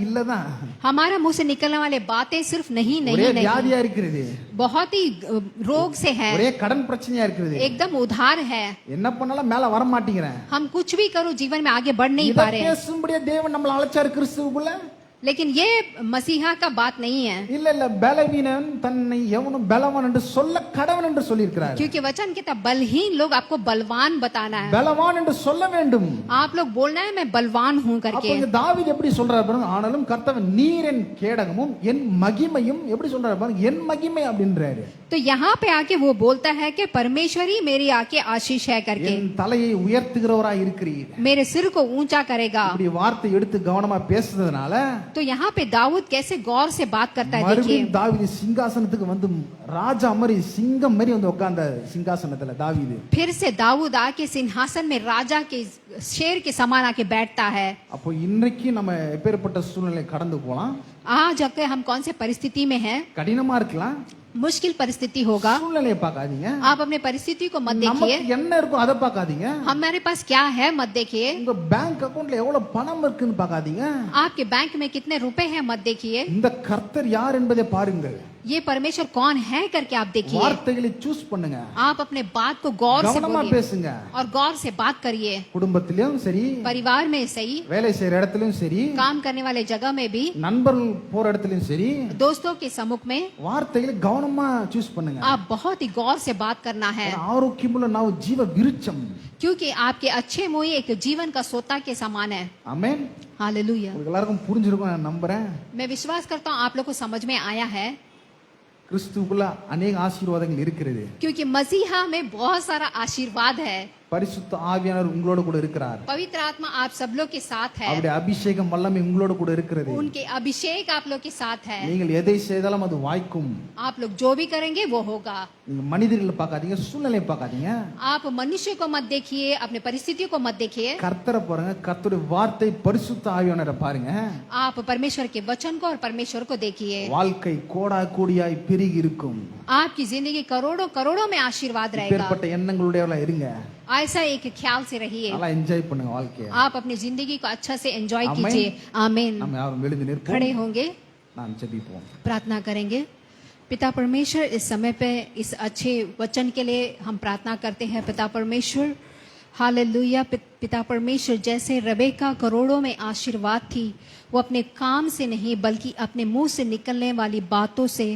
இல்லதான், हमारा मुंह से निकलने वाले बातें सिर्फ नहीं ஒரே नहीं नहीं, வியாதியா இருக்கிறது, बहुत ही रोग से है, ஒரே கடன் பிரச்சனையா இருக்கிறது, एकदम उधार है, என்ன பண்ணாலும் மேல வர மாட்டேங்கிறேன். हम कुछ भी करो जीवन में आगे बढ़ नहीं இதை पा रहे हैं। பேசும்படியா தேவன் நம்மள அழைச்சாரு கிறிஸ்துவுக்குள்ள. लेकिन ये मसीहा का बात नहीं है, இல்ல பலவீனன் தன்னை எவனும் பலவான் என்று சொல்ல கடவன் என்று சொல்லியிருக்கிறார். क्योंकि वचन कहता है बलहीन लोग आपको बलवान बताना है, பலவான் என்று சொல்ல வேண்டும். आप लोग बोलना है मैं बलवान हूं அப்ப करके। இங்க தாவீது எப்படி சொல்றாரு பாருங்க, ஆனாலும் கர்த்தர் நீர் என் கேடகமும் என் மகிமையும், எப்படி சொல்றாரு பாருங்க, என் மகிமை அப்படின்றாரு. तो यहाँ पे आके वो बोलता है कि परमेश्वरी मेरी आके आशीष है करके, என் தலையை உயர்த்துகிறவராய் இருக்கிறீர். मेरे सिर को ऊंचा करेगा। இப்படி வார்த்தை எடுத்து கவனமா பேசுறதுனால तो यहाँ पे दाऊद कैसे गौर से बात करता है, देखिए। மறுபடியும் தாவீது சிங்காசனத்துக்கு வந்து ராஜா மாதிரி சிங்கம் மாதிரி வந்து உட்கார்ந்த சிங்காசனத்துல தாவீது फिर से दाऊद आके सिंहासन में राजा के शेर के समान आके बैठता है। அப்போ இன்றைக்கு நம்ம எப்பேற்பட்ட சூழ்நிலை கடந்து போலாம் आज अगर हम कौन से परिस्थिति में हैं, கடினமா இருக்கலாம் मुश्किल परिस्थिति होगा, சூழ்நிலையை பார்க்காதீங்க आप अपने परिस्थिति को मत देखिए, நமக்கு என்ன இருக்கோ அதை பார்க்காதீங்க हमारे पास क्या है मत देखिए, உங்க பேங்க் அக்கவுண்ட்ல எவ்வளவு பணம் இருக்குன்னு பார்க்காதீங்க आपके बैंक में कितने रुपए हैं मत देखिए, இந்த கர்த்தர் யார் என்பதை பாருங்கள் ये परमेश्वर कौन है करके आप देखिए। வார்த்தைகளை சூஸ் பண்ணுங்க आप अपने बात को गौर से கவனமா बोलिए பேசுங்க और गौर से बात करिए, குடும்பத்திலயும் சரி परिवार में सही, வேலை செய்யற இடத்துலயும் சரி काम करने वाले जगह में भी, நண்பர்கள் போற இடத்துலயும் சரி दोस्तों के सम्मुख में வார்த்தைகளை கவனமா சூஸ் பண்ணுங்க आप बहुत ही गौर से बात करना है, ஆரோக்கியமுள்ள நாவு ஜீவ விருட்சம் क्योंकि आपके अच्छे मुंह एक जीवन का सोता के समान है। ஆமென் हालेलुया। உங்களுக்கு எல்லாருக்கும் புரிஞ்சிருக்கும் நான் நம்புறேன் मैं विश्वास करता हूँ आप लोग को समझ में आया है, கிறிஸ்துவுக்குள்ள अनेक ஆசீர்வாதங்கள் இருக்கிறது क्योंकि मसीहा में बहुत सारा आशीर्वाद है। பரிசுத்த ஆவியானவர் உங்களோட கூட இருக்கிறார் पवित्र आत्मा आप सब लोग के साथ है, அவருடைய அபிஷேகம் வல்லமை உங்களோட கூட இருக்கிறது उनके अभिषेक आप लोग के साथ है, நீங்கள் எதை செய்தாலும் அது வாய்க்கும் आप लोग जो भी करेंगे वो होगा। நீங்க மனிதர்களை பார்க்காதீங்க சூழ்நிலையை பார்க்காதீங்க आप मनुष्य को मत देखिए, अपने परिस्थितियों को मत देखिए, கர்த்தரை பாருங்க கர்த்தருடைய வார்த்தை பரிசுத்த ஆவியானவரை பாருங்க आप परमेश्वर के वचन को और परमेश्वर को देखिए। வாழ்க்கை கோடா கோடியாய் பெருகி இருக்கும் आपकी जिंदगी करोड़ों करोड़ों में आशीर्वाद रहेगा। இப்பேற்பட்ட எண்ணங்களுடையவளா இருங்க ऐसा एक ख्याल से रहिए, நல்லா என்ஜாய் பண்ணுங்க வாழ்க்கைய आप अपनी जिंदगी को अच्छा से एंजॉय आमीन। कीजिए। आमीन। நம்ம யாரும் எழுந்து நிற்போம் खड़े होंगे, நான் ஜெபிப்போம் प्रार्थना करेंगे। पिता परमेश्वर, इस समय पे इस अच्छे वचन के लिए हम प्रार्थना करते हैं पिता परमेश्वर। हालेलुया। पिता परमेश्वर, जैसे रेबेका करोड़ों में आशीर्वाद थी, वो अपने काम से नहीं बल्कि अपने मुंह से निकलने वाली बातों से,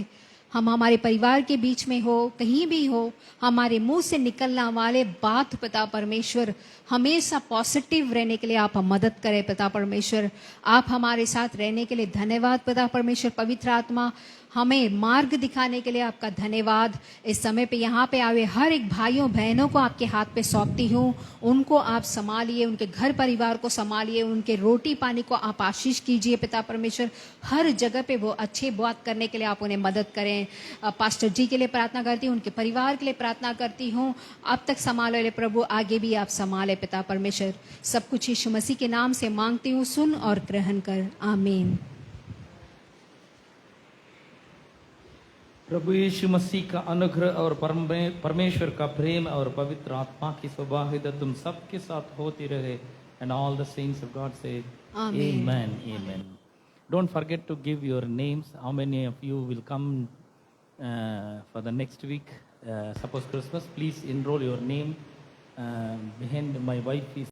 हम हमारे परिवार के बीच में हो, कहीं भी हो, हमारे मुंह से निकलने वाले बात पिता परमेश्वर हमेशा पॉजिटिव रहने के लिए आप हम मदद करें पिता परमेश्वर। आप हमारे साथ रहने के लिए धन्यवाद पिता परमेश्वर। पवित्र आत्मा, हमें मार्ग दिखाने के लिए आपका धन्यवाद। इस समय पे यहाँ पे आए हर एक भाइयों बहनों को आपके हाथ पे सौंपती हूँ, उनको आप संभालिए, उनके घर परिवार को संभालिए, उनके रोटी पानी को आप आशीष कीजिए पिता परमेश्वर। हर जगह पे वो अच्छे बात करने के लिए आप उन्हें मदद करें। पास्टर जी के लिए प्रार्थना करती हूँ, उनके परिवार के लिए प्रार्थना करती हूँ। अब तक संभालो ले प्रभु, आगे भी आप संभाले पिता परमेश्वर। सब कुछ यीशु मसीह के नाम से मांगती हूँ, सुन और ग्रहण कर। आमीन। प्रभु यीशु मसीह का अनुग्रह और परमेश्वर का प्रेम और पवित्र आत्मा की सुवाहिद तुम सबके साथ होती रहे। And all the saints of God say Amen. Amen. Amen. Don't forget to give your names. How many of you will come for the next week? Suppose Christmas, please enroll your name. Behind my wife is